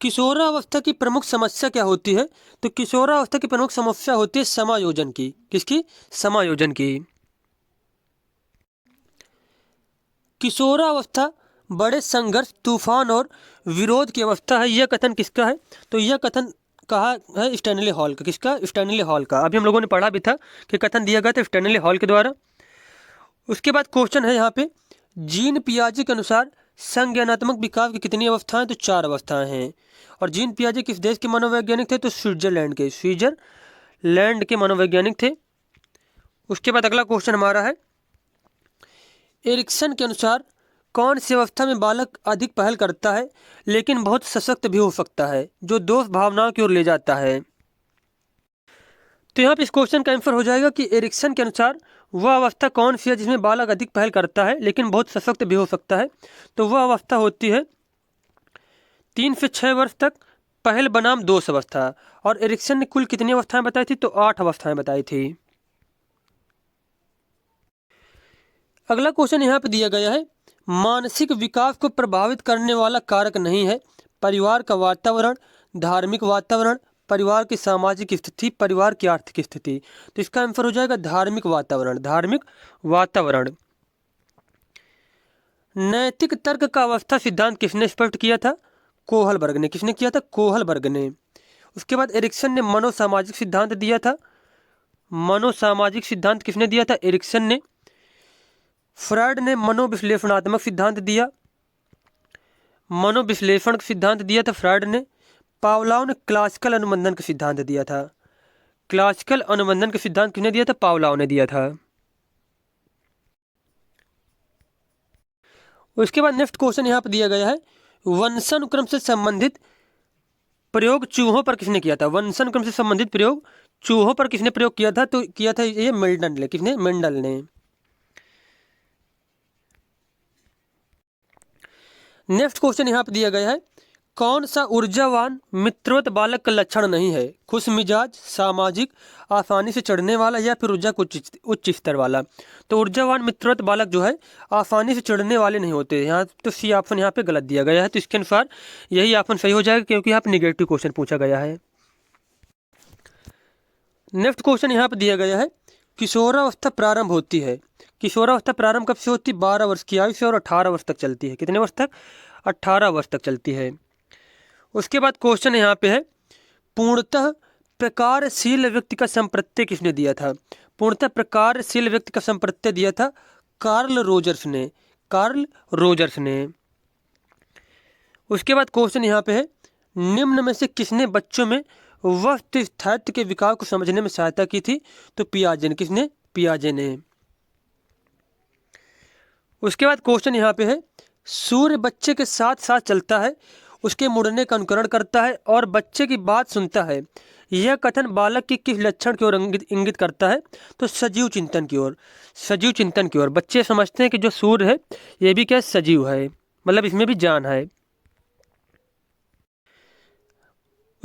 किशोरावस्था की प्रमुख समस्या क्या होती है? तो किशोरावस्था की प्रमुख समस्या होती है समायोजन की। किसकी? समायोजन की। किशोरावस्था बड़े संघर्ष, तूफान और विरोध की अवस्था है। यह कथन किसका है? तो यह कथन कहा है स्टैनले हॉल का। किसका? स्टैनले हॉल का। अभी हम लोगों ने पढ़ा भी था कि कथन दिया गया था स्टैनले हॉल के द्वारा। उसके बाद क्वेश्चन है यहाँ पे, जीन पियाजे के अनुसार संज्ञानात्मक विकास की कितनी अवस्थाएं? तो 4 अवस्थाएं हैं। और जीन पियाजे किस देश के मनोवैज्ञानिक थे? तो स्विट्जरलैंड के। स्विट्जरलैंड के मनोवैज्ञानिक थे। उसके बाद अगला क्वेश्चन हमारा है, एरिक्सन के अनुसार कौन सी अवस्था में बालक अधिक पहल करता है लेकिन बहुत सशक्त भी हो सकता है, जो दोष भावनाओं की ओर ले जाता है? तो यहाँ पे इस क्वेश्चन का आंसर हो जाएगा कि एरिक्सन के अनुसार वह अवस्था कौन सी है जिसमें बालक अधिक पहल करता है लेकिन बहुत सशक्त भी हो सकता है? तो वह अवस्था होती है 3 से 6 वर्ष तक पहल बनाम दोष अवस्था। और एरिक्सन ने कुल कितनी अवस्थाएं बताई थी? तो 8 अवस्थाएं बताई थी। अगला क्वेश्चन यहाँ पे दिया गया है, मानसिक विकास को प्रभावित करने वाला कारक नहीं है परिवार का वातावरण, धार्मिक वातावरण, परिवार की सामाजिक स्थिति, परिवार की आर्थिक स्थिति। तो इसका आंसर हो जाएगा धार्मिक वातावरण। धार्मिक वातावरण। नैतिक तर्क का अवस्था सिद्धांत किसने स्पष्ट किया था? कोहलबर्ग ने। किसने किया था? कोहलबर्ग ने। उसके बाद एरिक्सन ने मनोसामाजिक सिद्धांत दिया था। मनोसामाजिक सिद्धांत किसने दिया था? एरिक्सन ने। फ्रायड ने मनोविश्लेषणात्मक सिद्धांत दिया। मनोविश्लेषण सिद्धांत दिया था फ्रायड ने। पावलोव ने क्लासिकल अनुबंधन का सिद्धांत दिया था। क्लासिकल अनुबंधन का सिद्धांत किसने दिया था? पावलोव ने दिया था। उसके बाद नेक्स्ट क्वेश्चन यहाँ पर दिया गया है, वंशानुक्रम से संबंधित प्रयोग चूहों पर किसने किया था? वंशानुक्रम से संबंधित प्रयोग चूहों पर किसने प्रयोग किया था? तो किया था ये मेंडल ने। किसने? मेंडल ने। नेक्स्ट क्वेश्चन यहाँ पर दिया गया है, कौन सा ऊर्जावान मित्रवत बालक का लक्षण नहीं है? खुश मिजाज, सामाजिक, आसानी से चढ़ने वाला या फिर ऊर्जा को उच्च स्तर वाला? तो ऊर्जावान मित्रवत बालक जो है आसानी से चढ़ने वाले नहीं होते। यहाँ तो सी ऑप्शन यहाँ पे गलत दिया गया है। तो इसके अनुसार यही ऑप्शन सही हो जाएगा क्योंकि यहाँ पे निगेटिव क्वेश्चन पूछा गया है। नेक्स्ट क्वेश्चन यहाँ पे दिया गया है, किशोरावस्था प्रारंभ होती है। किशोरावस्था प्रारंभ कब से होती है? 12 वर्ष की आयु से और 18 वर्ष तक चलती है। कितने वर्ष तक? 18 वर्ष तक चलती है। उसके बाद क्वेश्चन यहाँ पे है, पूर्णतः प्रकारशील व्यक्ति का संप्रत्यय किसने दिया था? पूर्णतः प्रकारशील व्यक्ति का संप्रत्यय दिया था कार्ल रोजर्स ने, कार्ल रोजर्स ने। उसके बाद क्वेश्चन यहाँ पे है, निम्न में से किसने बच्चों में वस्तु स्थायित्व के विकास को समझने में सहायता की थी? तो पियाजे ने। किसने? पियाजे ने। उसके बाद क्वेश्चन यहाँ पे है, सूर्य बच्चे के साथ साथ चलता है, उसके मुड़ने का अनुकरण करता है और बच्चे की बात सुनता है। यह कथन बालक की किस लक्षण की ओर इंगित करता है? तो सजीव चिंतन की ओर, सजीव चिंतन की ओर। बच्चे समझते हैं कि जो सूर्य है ये भी क्या है? सजीव है, मतलब इसमें भी जान है।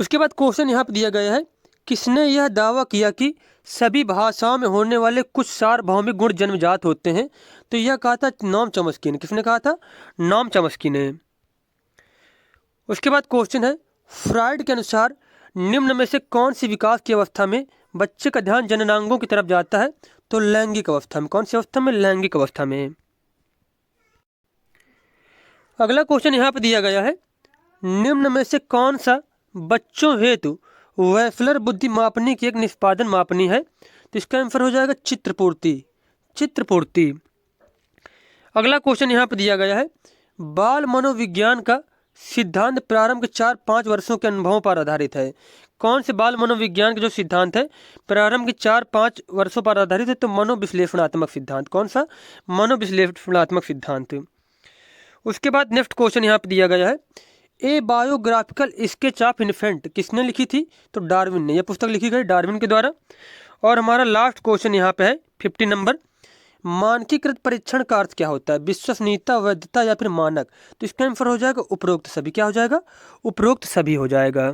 उसके बाद क्वेश्चन यहाँ पे दिया गया है, किसने यह दावा किया कि सभी भाषाओं में होने वाले कुछ सार्वभौमिक गुण जन्मजात होते हैं? तो यह कहा था नॉम चॉम्स्की ने। किसने कहा था? नॉम चॉम्स्की ने। उसके बाद क्वेश्चन है, फ्राइड के अनुसार निम्न में से कौन सी विकास की अवस्था में बच्चे का ध्यान जननांगों की तरफ जाता है? तो लैंगिक अवस्था में। कौन सी अवस्था में? लैंगिक अवस्था में। अगला क्वेश्चन यहाँ पे दिया गया है, निम्न में से कौन सा बच्चों हेतु वैफलर बुद्धि मापनी की एक निष्पादन मापनी है? तो इसका आंसर हो जाएगा चित्रपूर्ति, चित्रपूर्ति। अगला क्वेश्चन यहाँ पे दिया गया है, बाल मनोविज्ञान का सिद्धांत प्रारंभ के 4-5 वर्षों के अनुभवों पर आधारित है। कौन से बाल मनोविज्ञान के जो सिद्धांत है प्रारंभ के 4-5 वर्षों पर आधारित है? तो मनोविश्लेषणात्मक सिद्धांत। कौन सा? मनोविश्लेषणात्मक सिद्धांत। उसके बाद नेक्स्ट क्वेश्चन यहाँ पे दिया गया है, ए बायोग्राफिकल स्केच ऑफ इन्फेंट किसने लिखी थी? तो डार्विन ने। यह पुस्तक लिखी गई डार्विन के द्वारा। और हमारा लास्ट क्वेश्चन यहाँ पे है 50 नंबर, मानकीकृत परीक्षण का अर्थ क्या होता है? विश्वसनीयता, वैधता या फिर मानक? तो इसका आंसर हो जाएगा उपरोक्त सभी। क्या हो जाएगा? उपरोक्त सभी हो जाएगा।